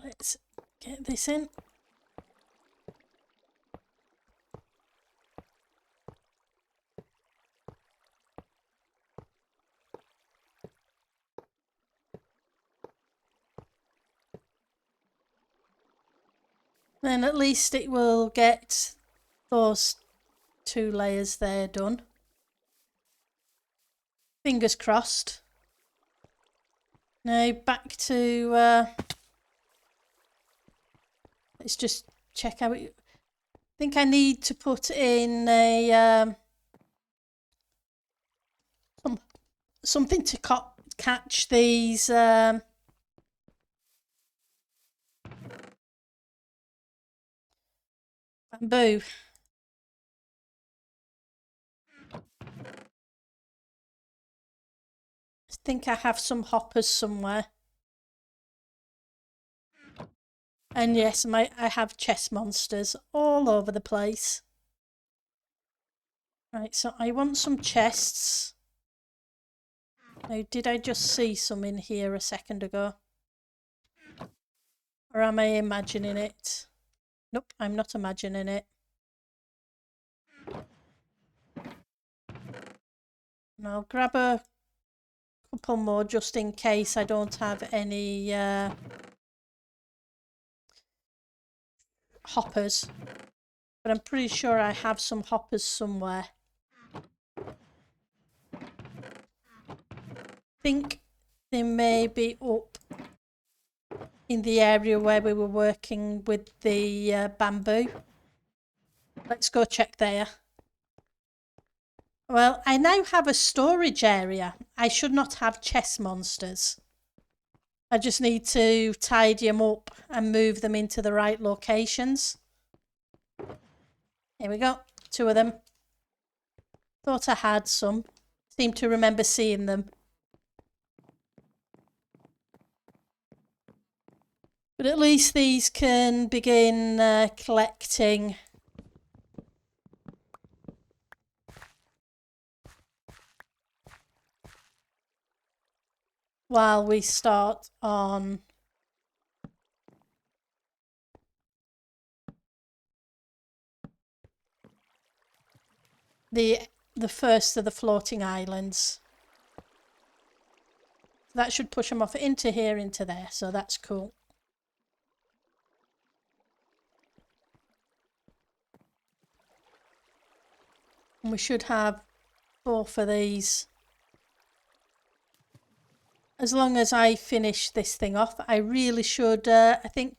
Let's get this in. Then at least it will get those 2 layers there done. Fingers crossed. Now back to, let's just check out. I think I need to put in a something to catch these bamboo. I think I have some hoppers somewhere. And yes, I have chest monsters all over the place. Right, so I want some chests. Now, did I just see some in here a second ago? Or am I imagining it? Nope, I'm not imagining it. And I'll grab a couple more just in case I don't have any hoppers. But I'm pretty sure I have some hoppers somewhere. I think they may be up in the area where we were working with the bamboo. Let's go check there. Well, I now have a storage area. I should not have chest monsters. I just need to tidy them up and move them into the right locations. Here we go, 2 of them. Thought I had some. Seem to remember seeing them. But at least these can begin collecting while we start on the first of the floating islands. That should push them off into here, into there, so that's cool. And we should have both of these. As long as I finish this thing off, I really should, I think,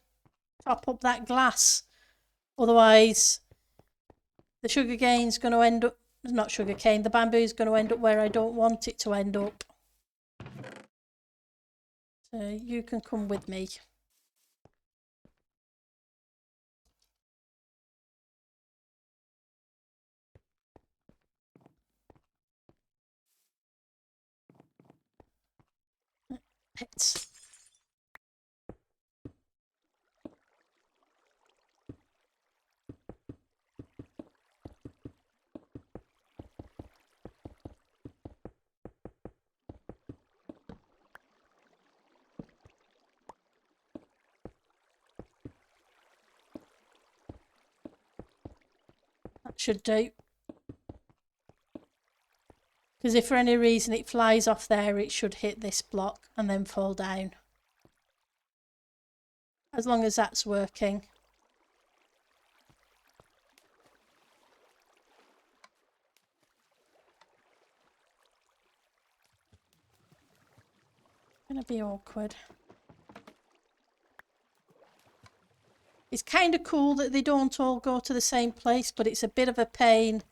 top up that glass. Otherwise, the sugarcane's going to end up, not sugarcane, the bamboo's going to end up where I don't want it to end up. So you can come with me. Pets. That should do. Because if for any reason it flies off there, it should hit this block and then fall down. As long as that's working. Gonna be awkward. It's kind of cool that they don't all go to the same place, but it's a bit of a pain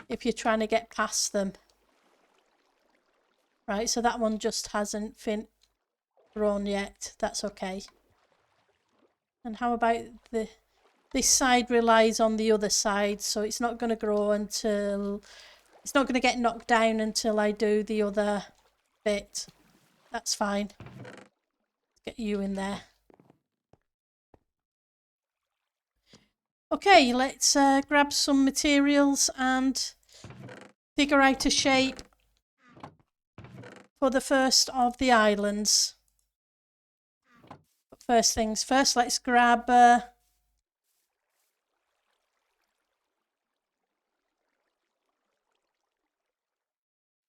if you're trying to get past them. Right, so that one just hasn't grown yet. That's okay. And how about this side relies on the other side, so it's not going to grow until... It's not going to get knocked down until I do the other bit. That's fine. Let's get you in there. Okay, let's grab some materials and figure out a shape for the first of the islands. But first things first, let's grab...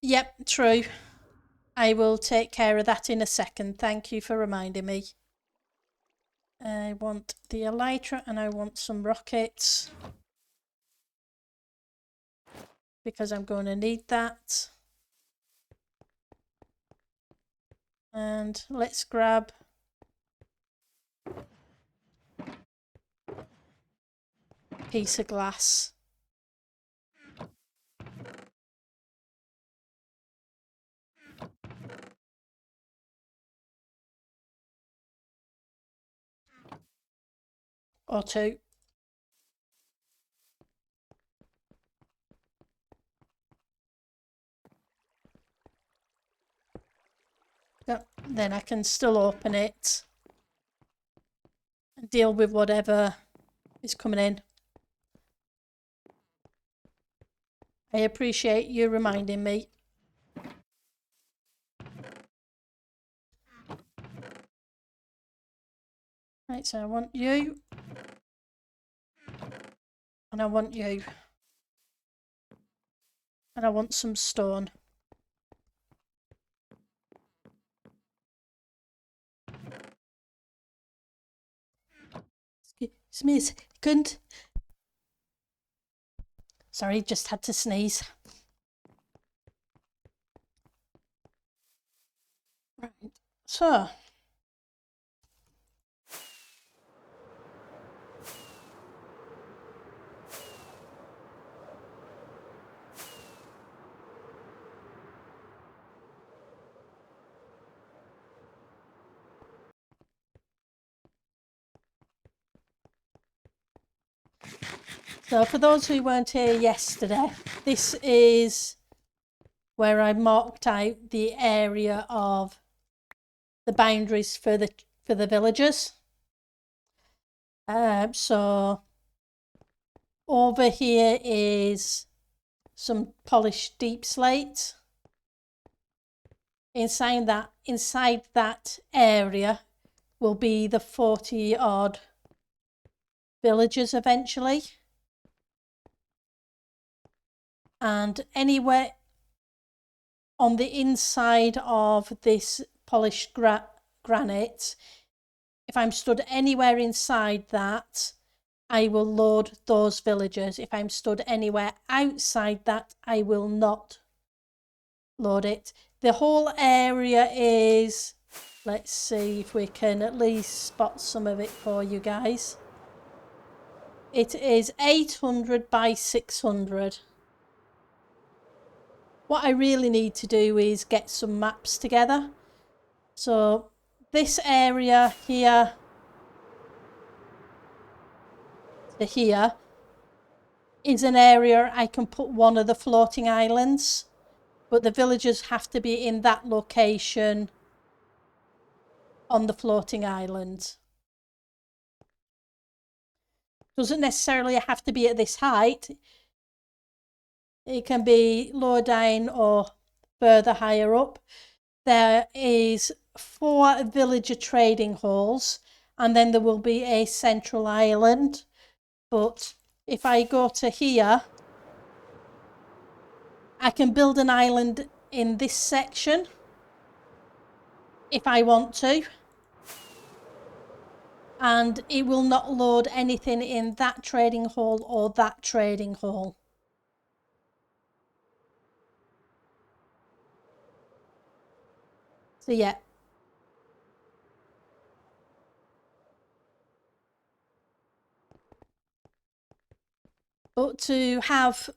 Yep, true. I will take care of that in a second. Thank you for reminding me. I want the elytra and I want some rockets because I'm going to need that. And let's grab a piece of glass. Or two. Yep. Then I can still open it and deal with whatever is coming in. I appreciate you reminding me. Right, so I want you. And I want you. And I want some stone. Excuse me a second. Sorry, just had to sneeze. Right, so. So for those who weren't here yesterday, this is where I marked out the area of the boundaries for the villagers. So over here is some polished deep slate. Inside that area will be the 40 odd villagers eventually. And anywhere on the inside of this polished granite, if I'm stood anywhere inside that, I will load those villagers. If I'm stood anywhere outside that, I will not load it. The whole area is, let's see if we can at least spot some of it for you guys. It is 800 by 600. What I really need to do is get some maps together. So this area here to here is an area I can put one of the floating islands, but the villagers have to be in that location on the floating island. Doesn't necessarily have to be at this height. It can be lower down or further higher up. There is 4 villager trading halls, and then there will be a central island. But if I go to here, I can build an island in this section if I want to. And it will not load anything in that trading hall or that trading hall. So yeah. But to have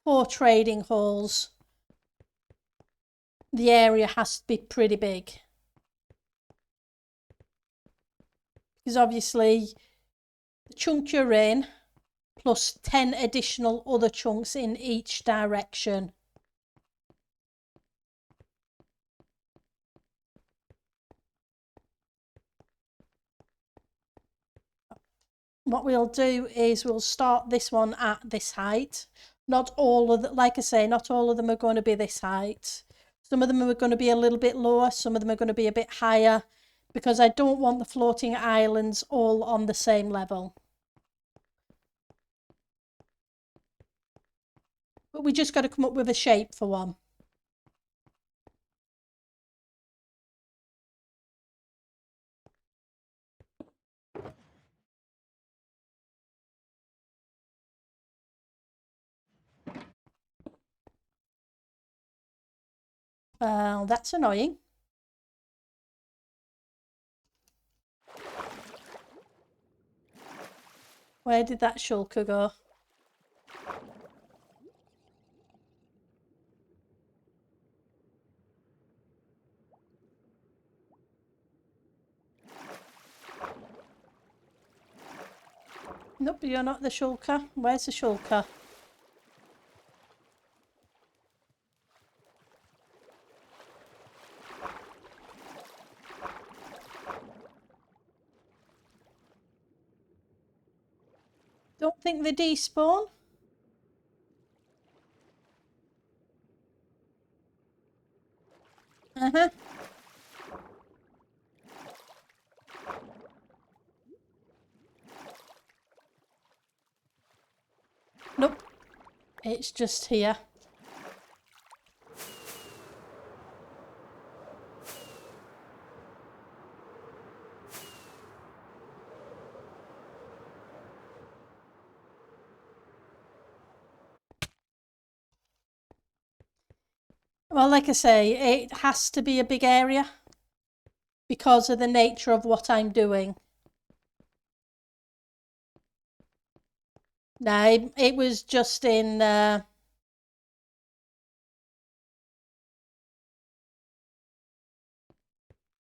4 trading halls, the area has to be pretty big. Because obviously the chunk you're in, plus 10 additional other chunks in each direction. What we'll do is we'll start this one at this height. Not all of them, like I say, not all of them are going to be this height. Some of them are going to be a little bit lower, some of them are going to be a bit higher, because I don't want the floating islands all on the same level. But we just got to come up with a shape for one. Well, that's annoying. Where did that shulker go? Nope, you're not the shulker. Where's the shulker? Don't think they despawn. Uh-huh. Nope. It's just here. Well, like I say, it has to be a big area because of the nature of what I'm doing. No, it was just in down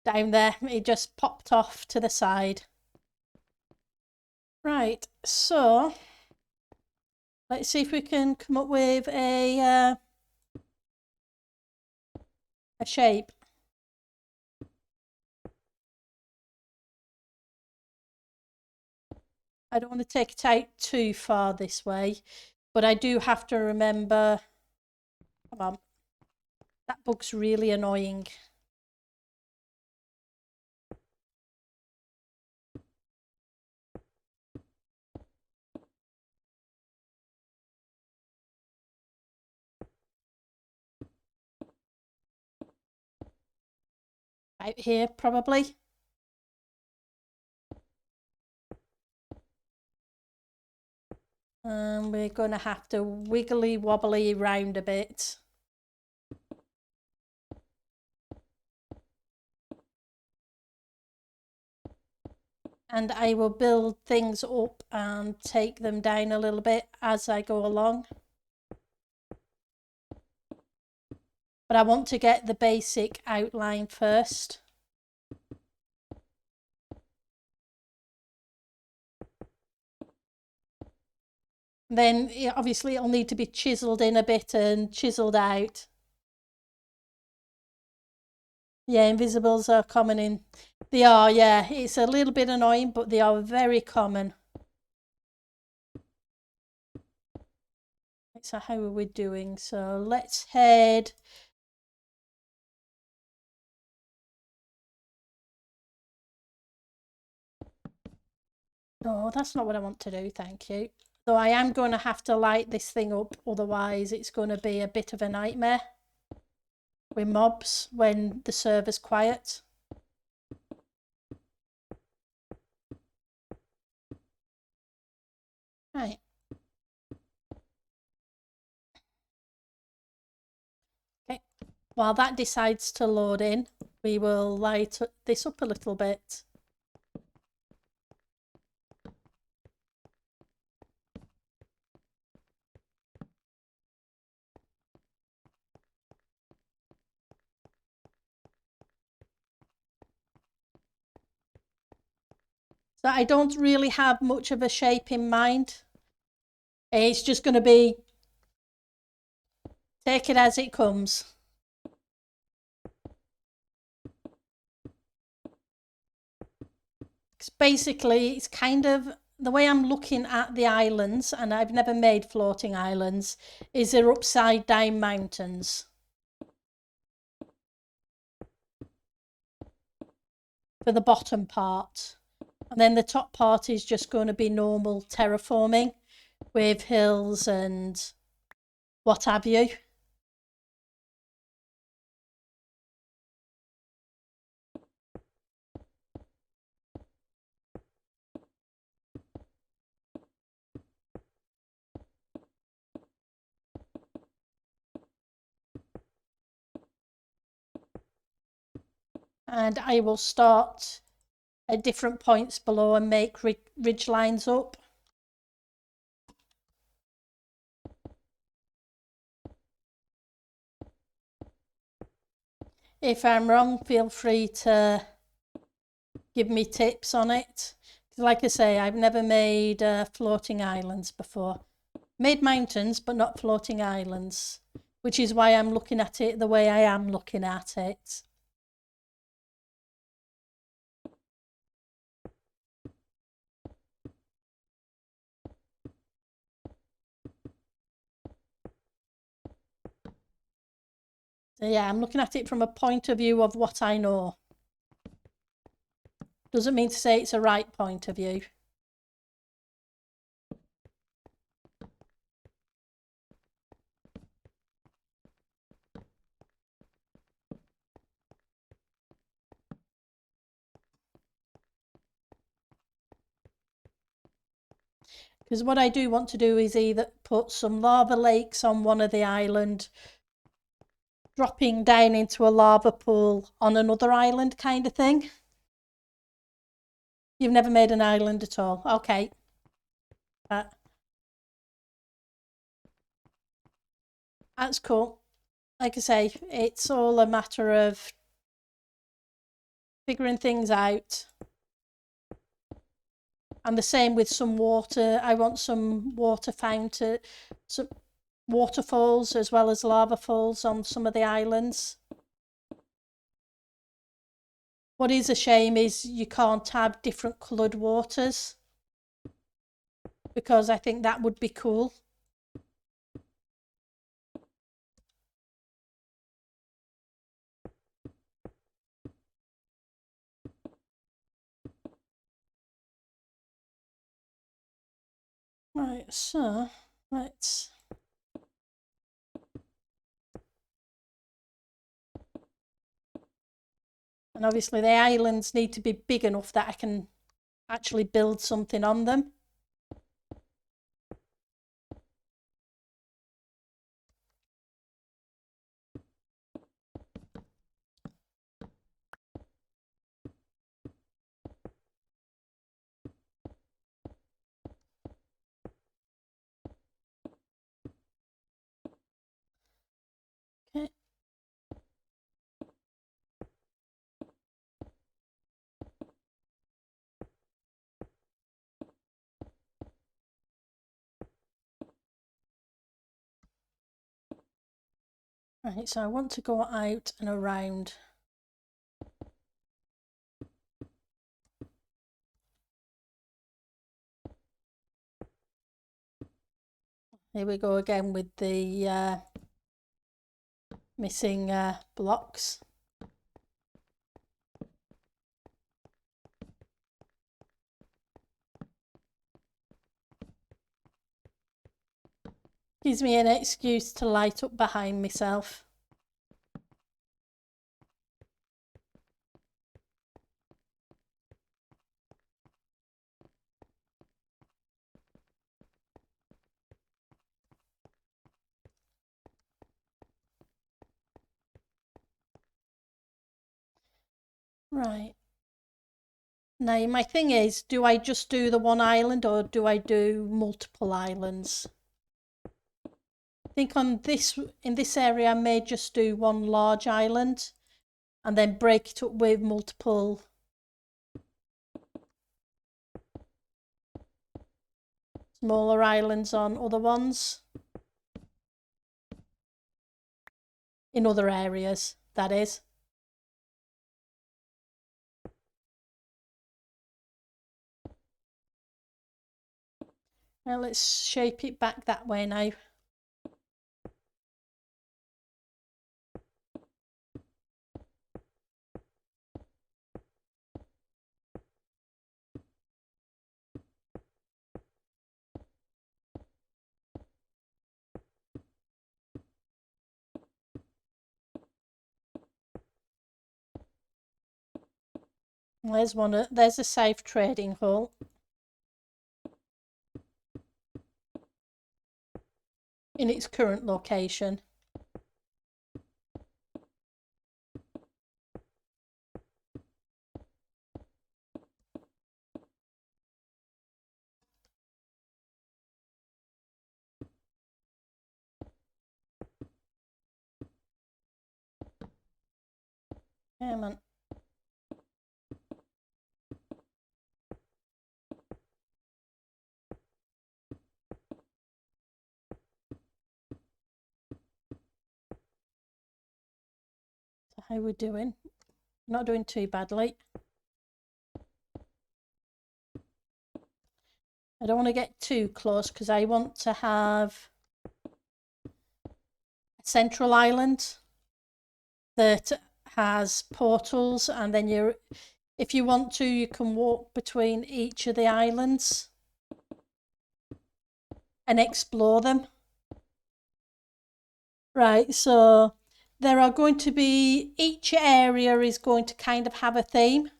there. It just popped off to the side. Right, so let's see if we can come up with a shape. I don't want to take it out too far this way, but I do have to remember. Come on, that bug's really annoying. Out here, probably. And we're going to have to wiggly wobbly around a bit. And I will build things up and take them down a little bit as I go along. But I want to get the basic outline first. Then obviously it'll need to be chiselled in a bit and chiselled out. Yeah, invisibles are common in... They are, yeah. It's a little bit annoying, but they are very common. So how are we doing? So let's head... Oh, that's not what I want to do, thank you. Though I am going to have to light this thing up, otherwise it's going to be a bit of a nightmare with mobs when the server's quiet. Right. Okay. While that decides to load in, we will light this up a little bit. So I don't really have much of a shape in mind. It's just going to be take it as it comes. Basically, it's kind of the way I'm looking at the islands, and I've never made floating islands, is they're upside down mountains. For the bottom part. And then the top part is just going to be normal terraforming with hills and what have you. and I will start at different points below and make ridge lines up. If I'm wrong, feel free to give me tips on it. Like I say, I've never made floating islands before. Made mountains, but not floating islands, which is why I'm looking at it the way I am looking at it. So yeah, I'm looking at it from a point of view of what I know. Doesn't mean to say it's a right point of view. Because what I do want to do is either put some lava lakes on one of the island, dropping down into a lava pool on another island kind of thing. You've never made an island at all? Okay. That's cool. Like I say, it's all a matter of figuring things out. And the same with some water. I want some water fountain, some waterfalls as well as lava falls on some of the islands. What is a shame is you can't have different coloured waters, because I think that would be cool. Right, so let's... And obviously the islands need to be big enough that I can actually build something on them. Okay. Right, so I want to go out and around. Here we go again with the missing blocks. Gives me an excuse to light up behind myself. Right. Now my thing is, do I just do the one island or do I do multiple islands? I think in this area I may just do one large island and then break it up with multiple smaller islands on other ones. In other areas, that is. Now let's shape it back that way now. There's a safe trading hall. In its current location. Come on. So how we're doing? Not doing too badly. I don't want to get too close because I want to have a central island that has portals, and then if you want to, you can walk between each of the islands and explore them. Right, so there are going to be, each area is going to kind of have a theme.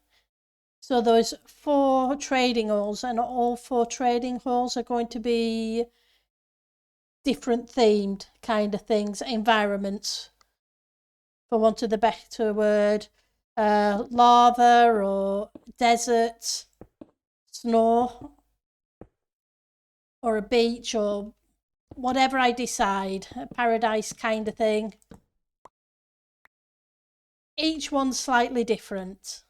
So there's 4 trading halls, and all 4 trading halls are going to be different themed kind of things, environments, for want of the better word. Lava or desert, snow, or a beach, or whatever I decide, a paradise kind of thing. Each one's slightly different.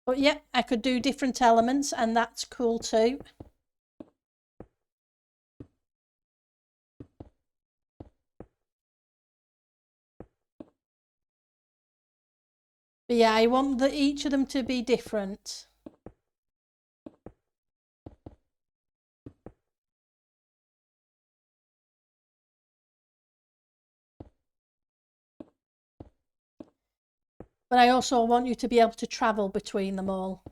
But yeah, I could do different elements, and that's cool too. But yeah, I want each of them to be different. But I also want you to be able to travel between them all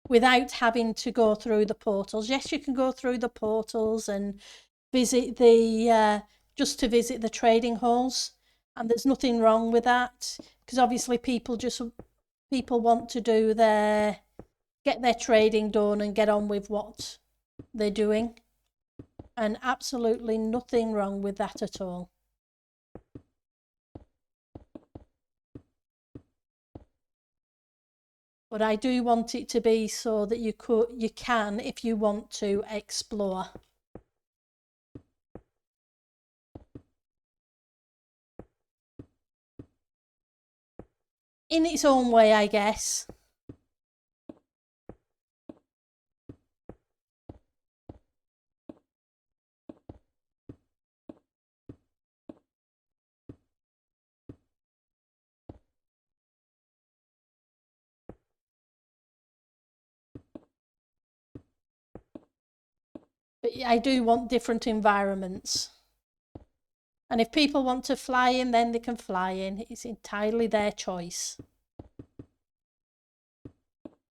without having to go through the portals. Yes, you can go through the portals and visit just to visit the trading halls, and there's nothing wrong with that, because obviously people want to get their trading done and get on with what they're doing, and absolutely nothing wrong with that at all. But I do want it to be so that you can, if you want to, explore. In its own way, I guess. But I do want different environments. And if people want to fly in, then they can fly in. It's entirely their choice.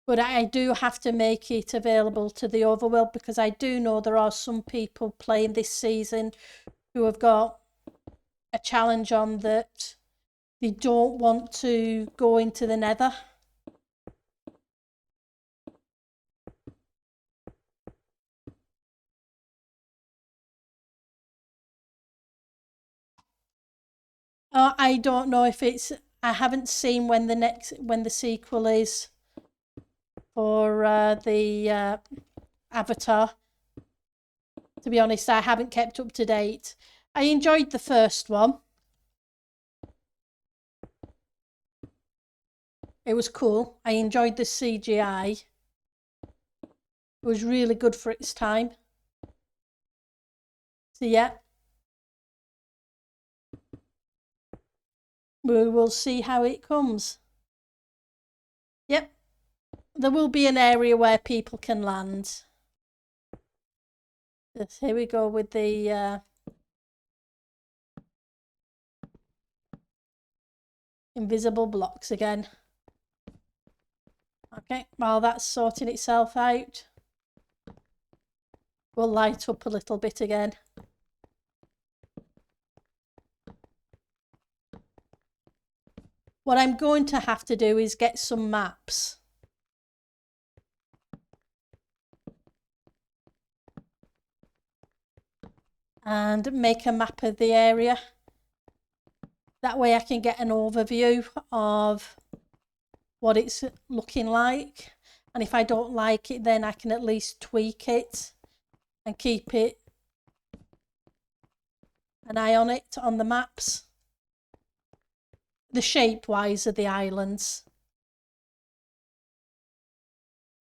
But I do have to make it available to the overworld, because I do know there are some people playing this season who have got a challenge on that they don't want to go into the nether. I don't know if I haven't seen when the sequel is for the Avatar. To be honest, I haven't kept up to date. I enjoyed the first one. It was cool. I enjoyed the CGI. It was really good for its time. So yeah, we will see how it comes. Yep, there will be an area where people can land. Yes, here we go with the invisible blocks again. Okay, while that's sorting itself out, we'll light up a little bit again. What I'm going to have to do is get some maps. And make a map of the area. That way I can get an overview of what it's looking like. And if I don't like it, then I can at least tweak it and keep it an eye on it on the maps. The shape-wise of the islands.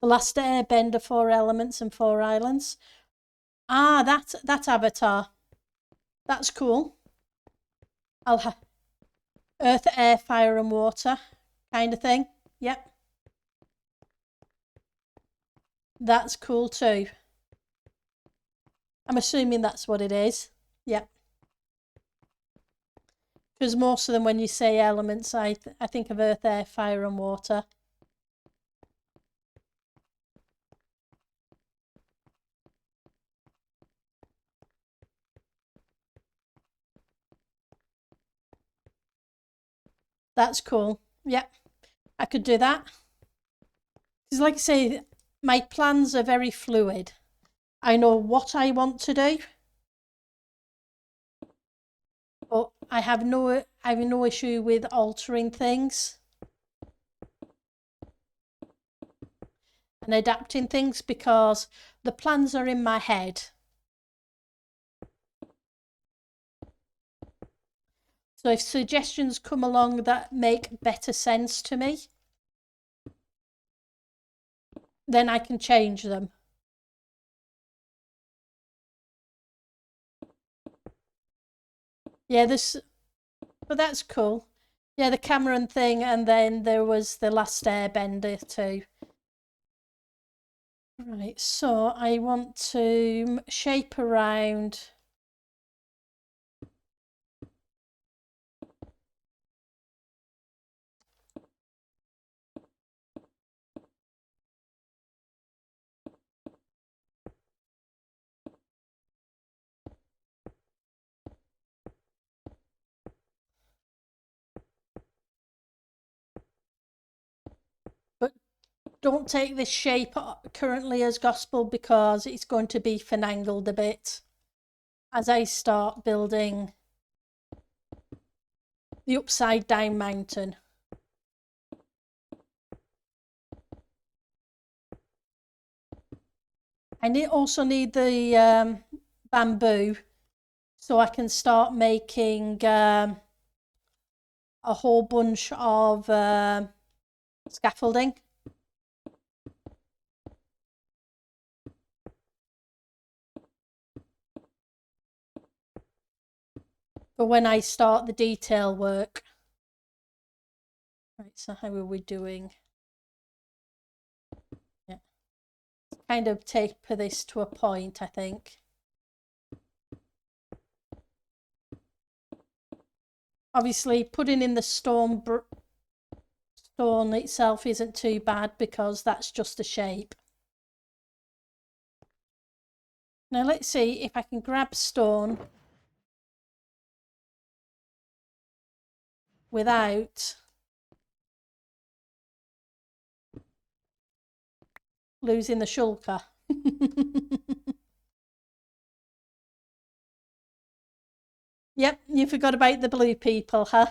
The Last Airbender, 4 elements and 4 islands. Ah, that avatar. That's cool. I'll have earth, air, fire and water kind of thing. Yep. That's cool too. I'm assuming that's what it is. Yep. Because most of them, when you say elements, I think of earth, air, fire and water. That's cool. Yep. I could do that. Because like I say, my plans are very fluid. I know what I want to do. But I have no issue with altering things and adapting things because the plans are in my head. So if suggestions come along that make better sense to me, then I can change them. Yeah, but that's cool. Yeah, the Cameron thing, and then there was the Last Airbender too. Right, so I want to shape around. But don't take this shape currently as gospel because it's going to be finangled a bit as I start building the upside down mountain. I also need the bamboo so I can start making a whole bunch of scaffolding. For when I start the detail work. Right, so how are we doing? Yeah. Kind of taper this to a point, I think. Obviously, putting in the stone itself isn't too bad because that's just a shape. Now let's see if I can grab stone without losing the shulker. Yep, you forgot about the blue people, huh?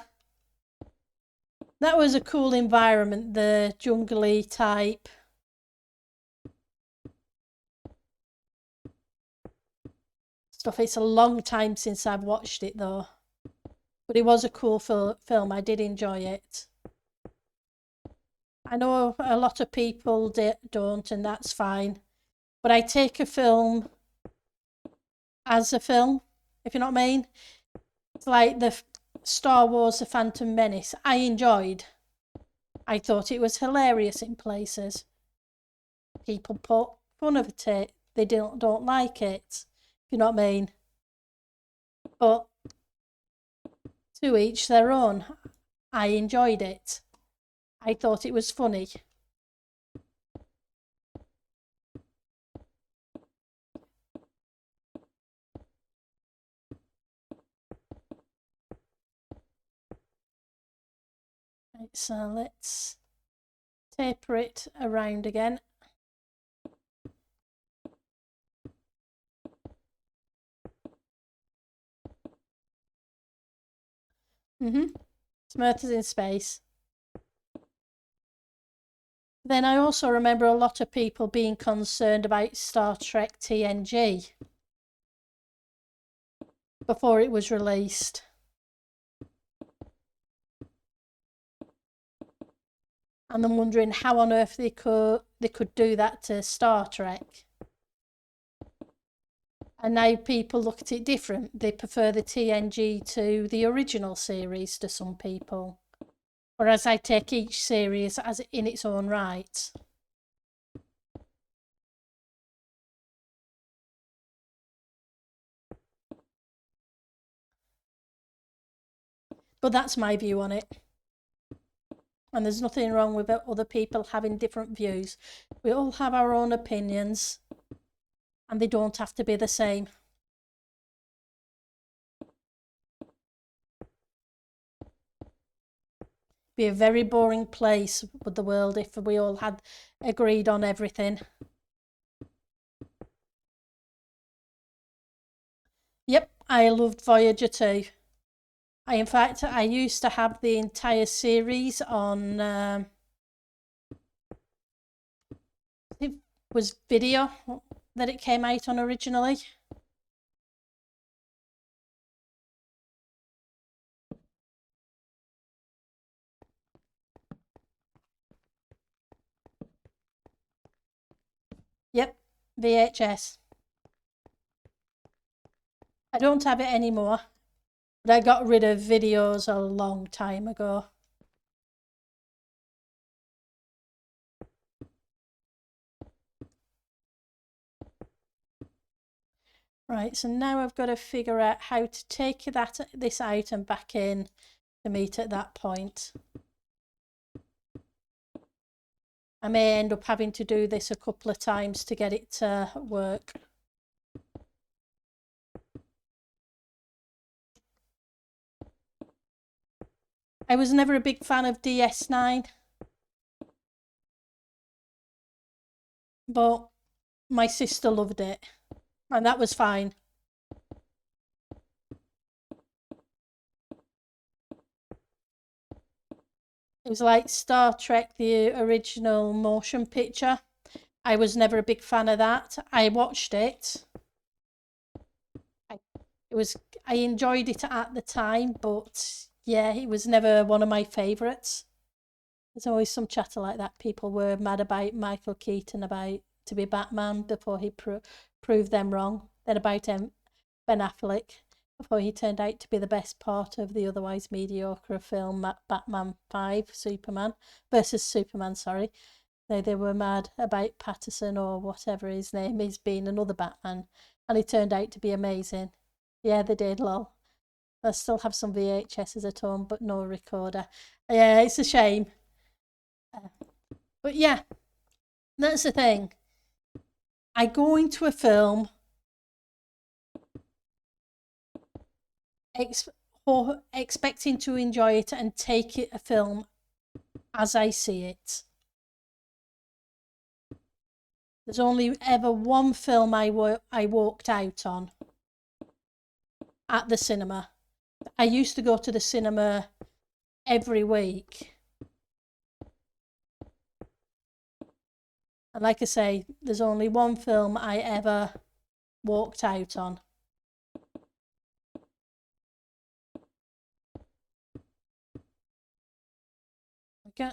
That was a cool environment, the jungly type. Stuff. It's a long time since I've watched it though. But it was a cool film. I did enjoy it. I know a lot of people don't, and that's fine. But I take a film as a film, if you know what I mean. It's like the Star Wars The Phantom Menace. I enjoyed. I thought it was hilarious in places. People put fun of it. They don't like it, if you know what I mean. But to each their own. I enjoyed it. I thought it was funny. Right, so let's taper it around again. Smurf is in space. Then I also remember a lot of people being concerned about Star Trek TNG before it was released. And then wondering how on earth they could do that to Star Trek. And now people look at it different. They prefer the TNG to the original series to some people. Whereas I take each series as in its own right. But that's my view on it. And there's nothing wrong with other people having different views. We all have our own opinions, and they don't have to be the same. Be a very boring place with the world if we all had agreed on everything. Yep, I loved Voyager too. In fact, I used to have the entire series on. It was video that it came out on originally. Yep, VHS. I don't have it anymore, but I got rid of videos a long time ago. Right, so now I've got to figure out how to take this item back in to meet at that point. I may end up having to do this a couple of times to get it to work. I was never a big fan of DS9, but my sister loved it, and that was fine. It was like Star Trek, the original motion picture. I was never a big fan of that. I watched it. I enjoyed it at the time, but yeah, it was never one of my favourites. There's always some chatter like that. People were mad about Michael Keaton about to be Batman before he proved them wrong. Then about Ben Affleck before he turned out to be the best part of the otherwise mediocre film Batman 5 Superman versus Superman, sorry. They were mad about Patterson or whatever his name is being another Batman, and he turned out to be amazing. Yeah, they did, lol. I still have some VHSs at home, but no recorder. Yeah, it's a shame. But yeah, that's the thing. I go into a film expecting to enjoy it and take it a film as I see it. There's only ever one film I walked out on at the cinema. I used to go to the cinema every week. And like I say, there's only one film I ever walked out on. Okay.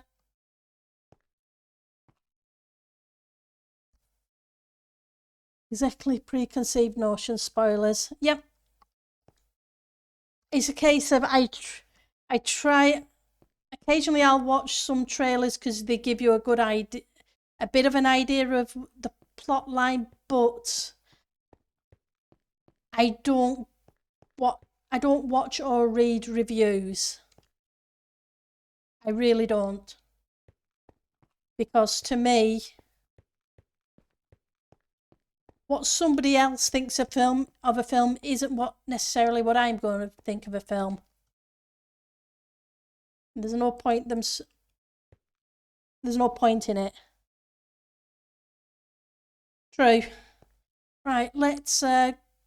Exactly, preconceived notions, spoilers. Yep. It's a case of I try. Occasionally, I'll watch some trailers because they give you a good idea, a bit of an idea of the plot line, but I don't watch or read reviews. I really don't, because to me, what somebody else thinks of a film isn't necessarily what I'm going to think of a film. There's no point there's no point in it. True. Right, let's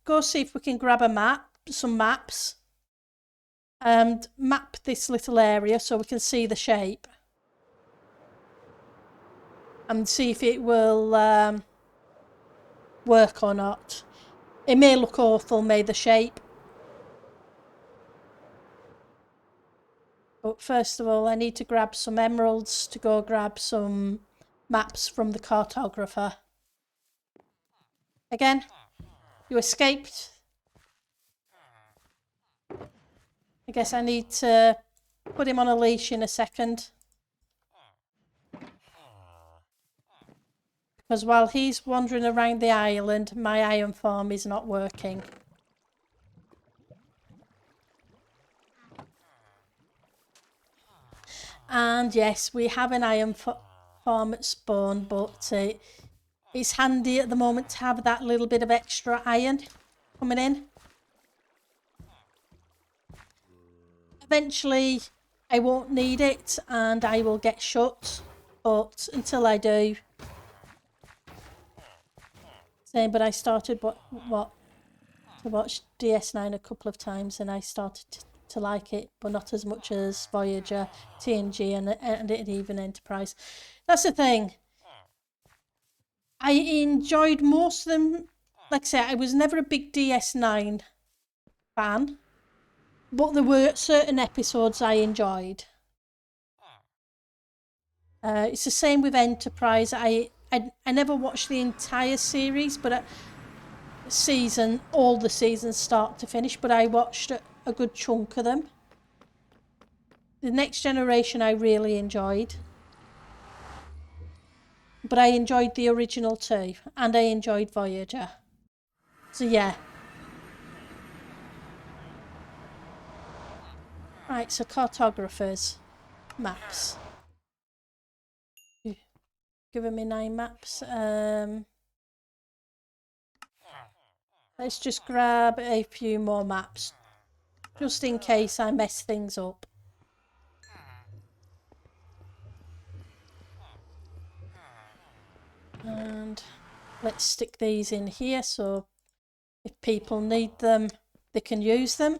go see if we can grab some maps, and map this little area so we can see the shape. and see if it will work or not. It may look awful, may the shape. But first of all, I need to grab some emeralds to go grab some maps from the cartographer. Again, you escaped. I guess I need to put him on a leash in a second. Because while he's wandering around the island, my iron farm is not working. And yes, we have an iron farm at spawn, but it's handy at the moment to have that little bit of extra iron coming in. Eventually, I won't need it and I will get shut, but until I do... Same, but I started to watch DS9 a couple of times and I started to like it, but not as much as Voyager, TNG and even Enterprise. That's the thing. I enjoyed most of them. Like I say, I was never a big DS9 fan, but there were certain episodes I enjoyed. It's the same with Enterprise. I never watched the entire series, but all the seasons start to finish, but I watched a good chunk of them. The Next Generation I really enjoyed. But I enjoyed the original too, and I enjoyed Voyager. So yeah. Right, so cartographers. Maps. Giving me 9 maps. Let's just grab a few more maps, just in case I mess things up. And let's stick these in here so if people need them, they can use them.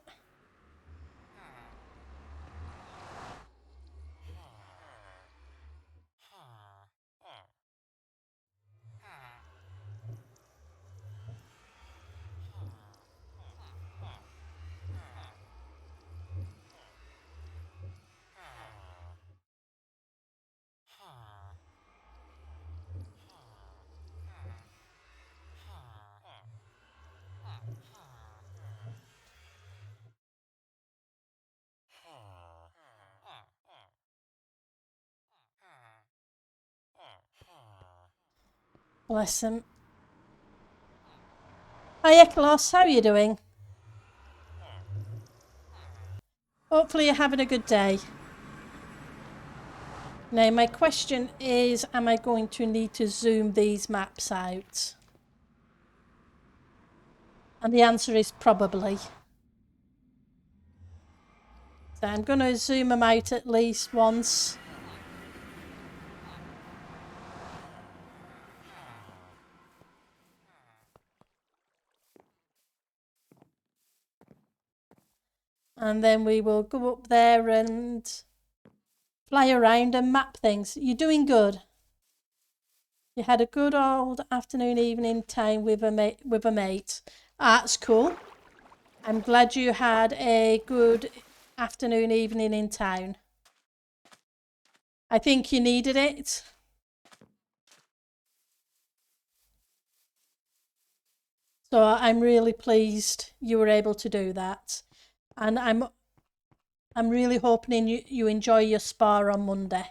Bless them. Hi Eklos, how are you doing? Hopefully you're having a good day. Now my question is, am I going to need to zoom these maps out? And the answer is probably. So I'm going to zoom them out at least once. And then we will go up there and fly around and map things. You're doing good. You had a good old afternoon, evening time with a mate. That's cool. I'm glad you had a good afternoon, evening in town. I think you needed it. So I'm really pleased you were able to do that. And I'm really hoping you enjoy your spa on Monday.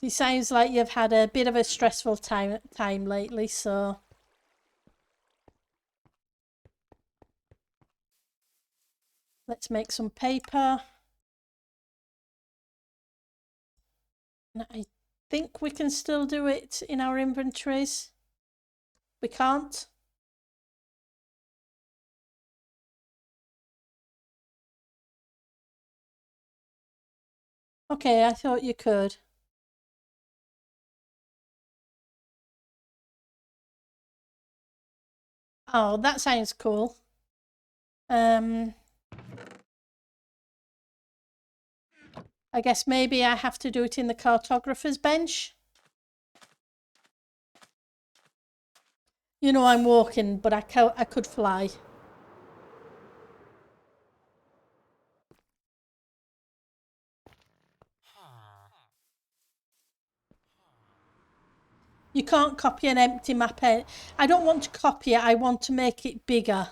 It sounds like you've had a bit of a stressful time lately, so let's make some paper. I think we can still do it in our inventories. We can't. Okay, I thought you could. Oh, that sounds cool. I guess maybe I have to do it in the cartographer's bench. You know, I'm walking, but I could fly. You can't copy an empty map. I don't want to copy it, I want to make it bigger.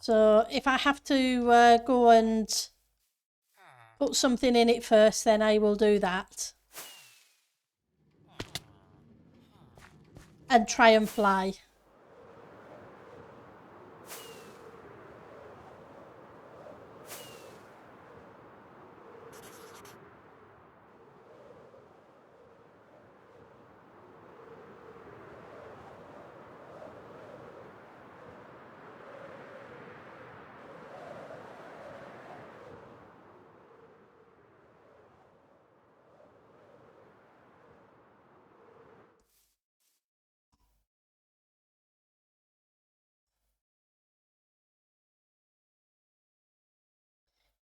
So if I have to go and put something in it first, then I will do that. And try and fly.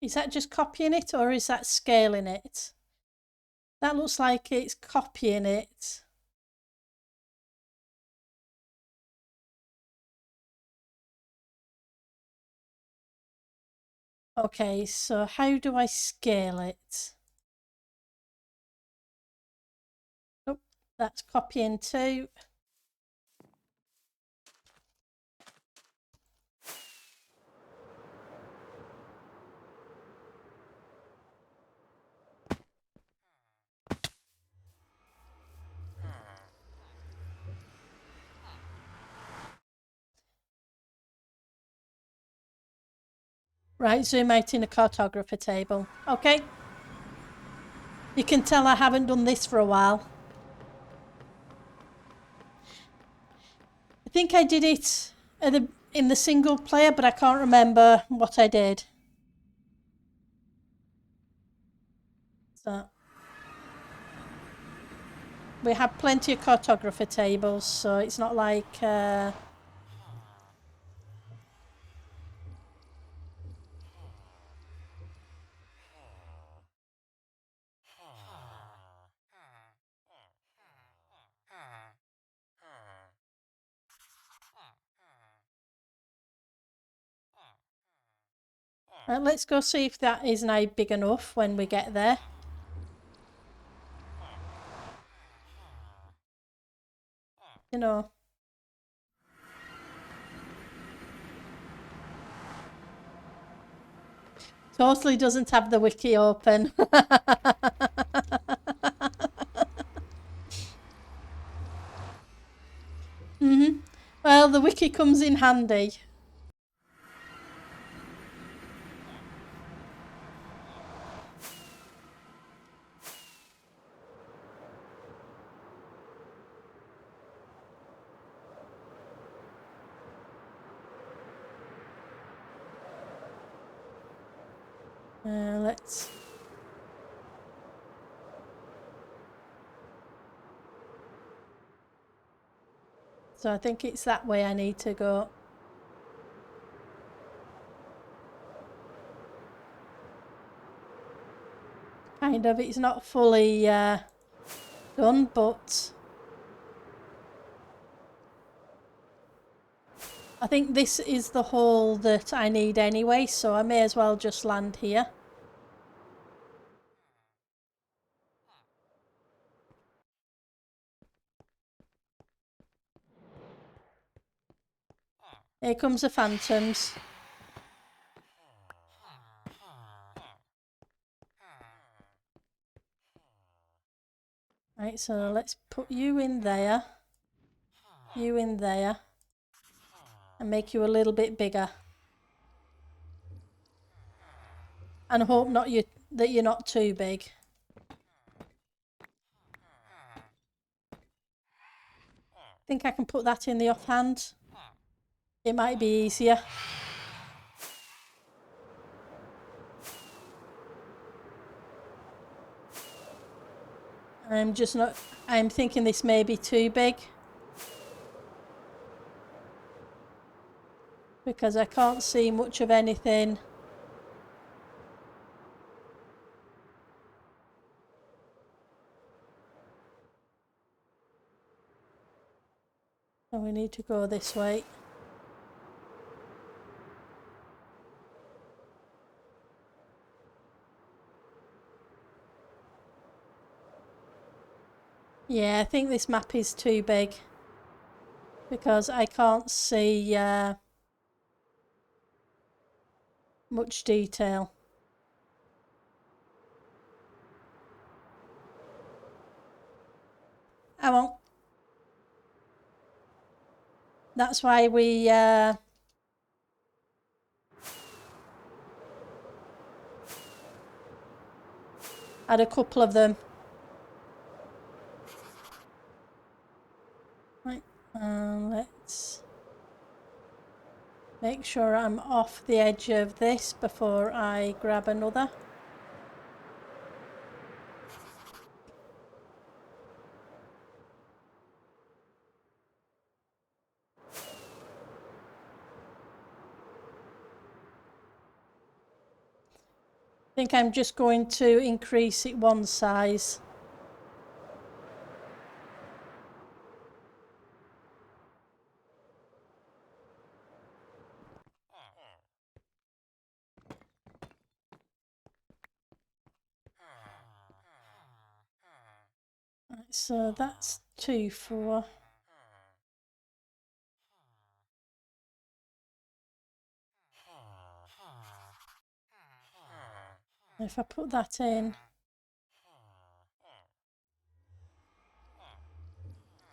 Is that just copying it or is that scaling it? That looks like it's copying it. Okay, so how do I scale it? Oh, that's copying too. Right, zoom out in a cartographer table. Okay. You can tell I haven't done this for a while. I think I did it in the single player, but I can't remember what I did. So we have plenty of cartographer tables, so it's not like let's go see if that is now big enough when we get there. You know. Totally doesn't have the wiki open. Well, the wiki comes in handy. Let's... So I think it's that way I need to go. Kind of, it's not fully done, but I think this is the hole that I need anyway, so I may as well just land here. Here comes the phantoms. Right, so let's put you in there, you in there, and make you a little bit bigger. And hope that you're not too big. I think I can put that in the offhand. It might be easier. I'm thinking this may be too big. Because I can't see much of anything. So we need to go this way. Yeah, I think this map is too big because I can't see much detail. I won't. That's why we had a couple of them. Right, let's make sure I'm off the edge of this before I grab another. I think I'm just going to increase it one size. Right, so that's 2 4. If I put that in,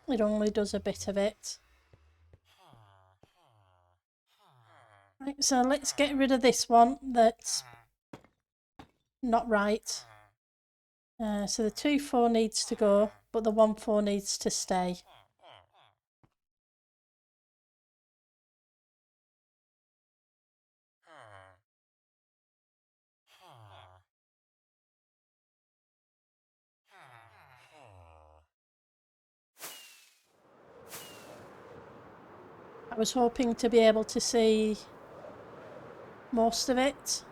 it only does a bit of it. Right, so let's get rid of this one that's not right. So the 2 4 needs to go, but the 1 4 needs to stay. I was hoping to be able to see most of it.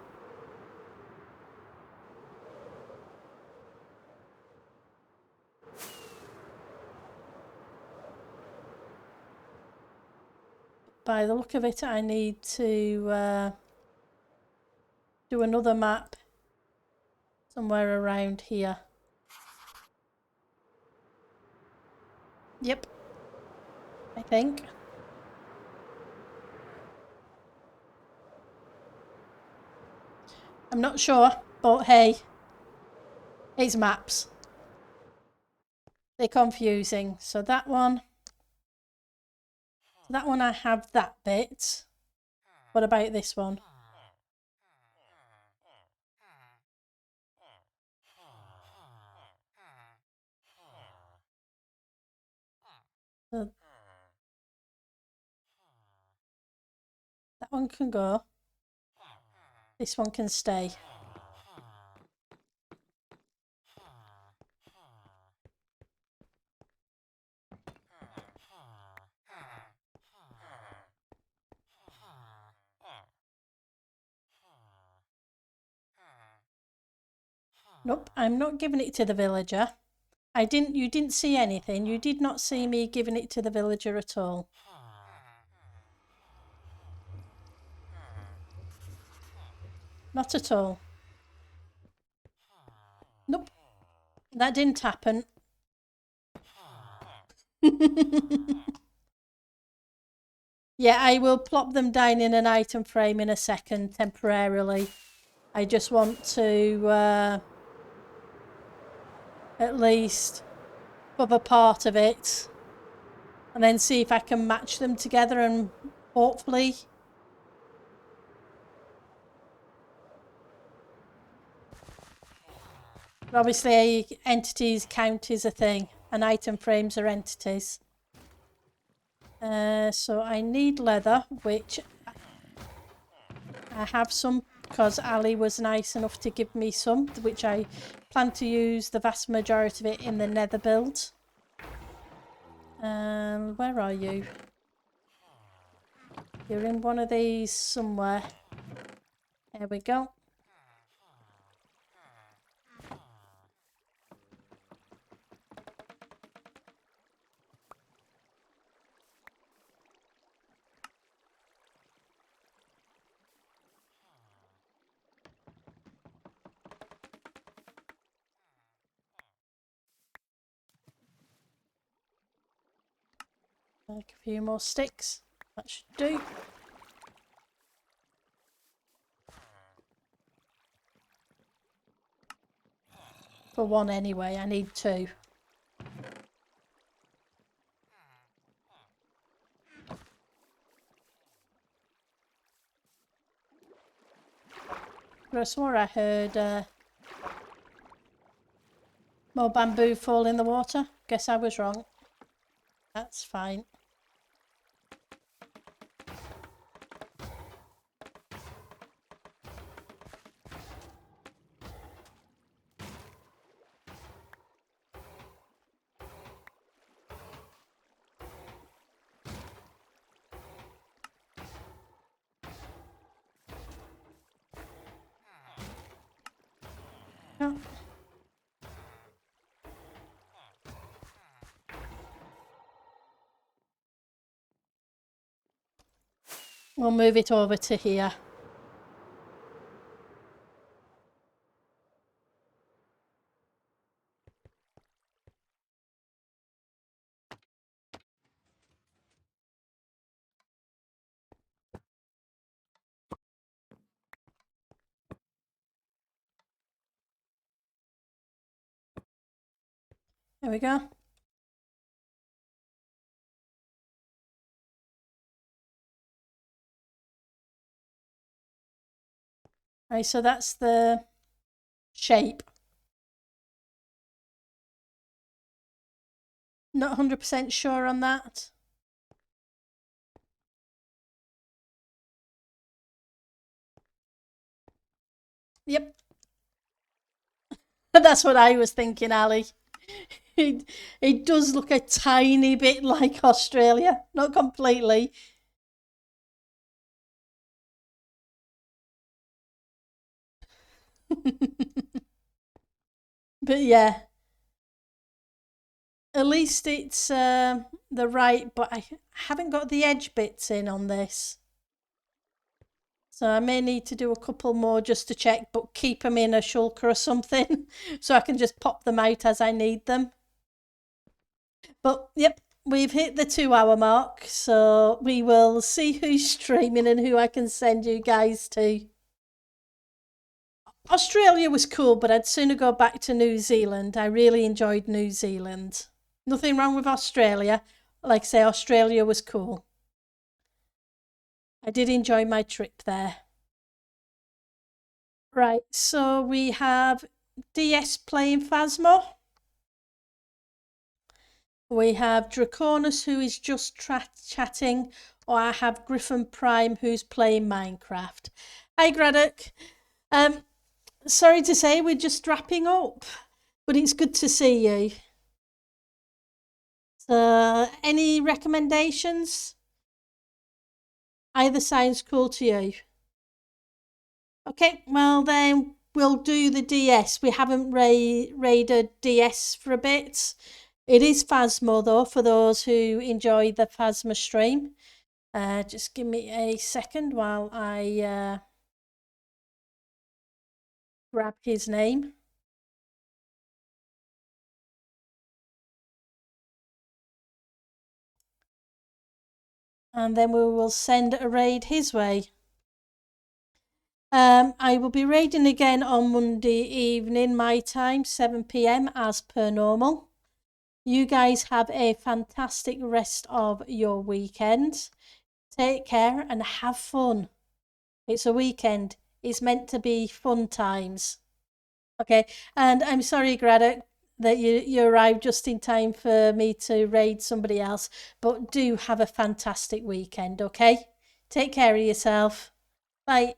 By the look of it, I need to do another map somewhere around here. Yep, I think. I'm not sure, but hey, it's maps. They're confusing. So that one I have that bit. What about this one? So that one can go. This one can stay. Nope, I'm not giving it to the villager. You didn't see anything. You did not see me giving it to the villager at all. Not at all. Nope, that didn't happen. Yeah, I will plop them down in an item frame in a second temporarily. I just want to at least cover part of it and then see if I can match them together and hopefully obviously entities count as a thing and item frames are entities. So I need leather, which I have some because Ali was nice enough to give me some, which I plan to use the vast majority of it in the nether build. Where are you? You're in one of these somewhere. There we go. Like a few more sticks. That should do. For one anyway, I need two. I swore I heard more bamboo fall in the water. Guess I was wrong. That's fine. Oh. We'll move it over to here. There we go. Right, so that's the shape. Not 100% sure on that. Yep. That's what I was thinking, Ali. It does look a tiny bit like Australia. Not completely. But yeah. At least it's the right, but I haven't got the edge bits in on this. So I may need to do a couple more just to check, but keep them in a shulker or something so I can just pop them out as I need them. But yep, we've hit the 2 hour mark, so we will see who's streaming and who I can send you guys to. Australia was cool, but I'd sooner go back to New Zealand. I really enjoyed New Zealand. Nothing wrong with Australia. Like I say, Australia was cool. I did enjoy my trip there. Right, so we have DS playing Phasmo. We have Draconus, who is just chatting, or I have Griffin Prime, who's playing Minecraft. Hi, Graddock. Sorry to say, we're just wrapping up, but it's good to see you. So, any recommendations? Either sounds cool to you. Okay, well then we'll do the DS. We haven't raided DS for a bit. It is Phasmo though, for those who enjoy the Phasmo stream. Just give me a second while I grab his name. And then we will send a raid his way. I will be raiding again on Monday evening, my time, 7 p.m. as per normal. You guys have a fantastic rest of your weekend. Take care and have fun. It's a weekend. It's meant to be fun times. Okay, and I'm sorry, Greta, that you arrived just in time for me to raid somebody else, but do have a fantastic weekend, okay? Take care of yourself. Bye.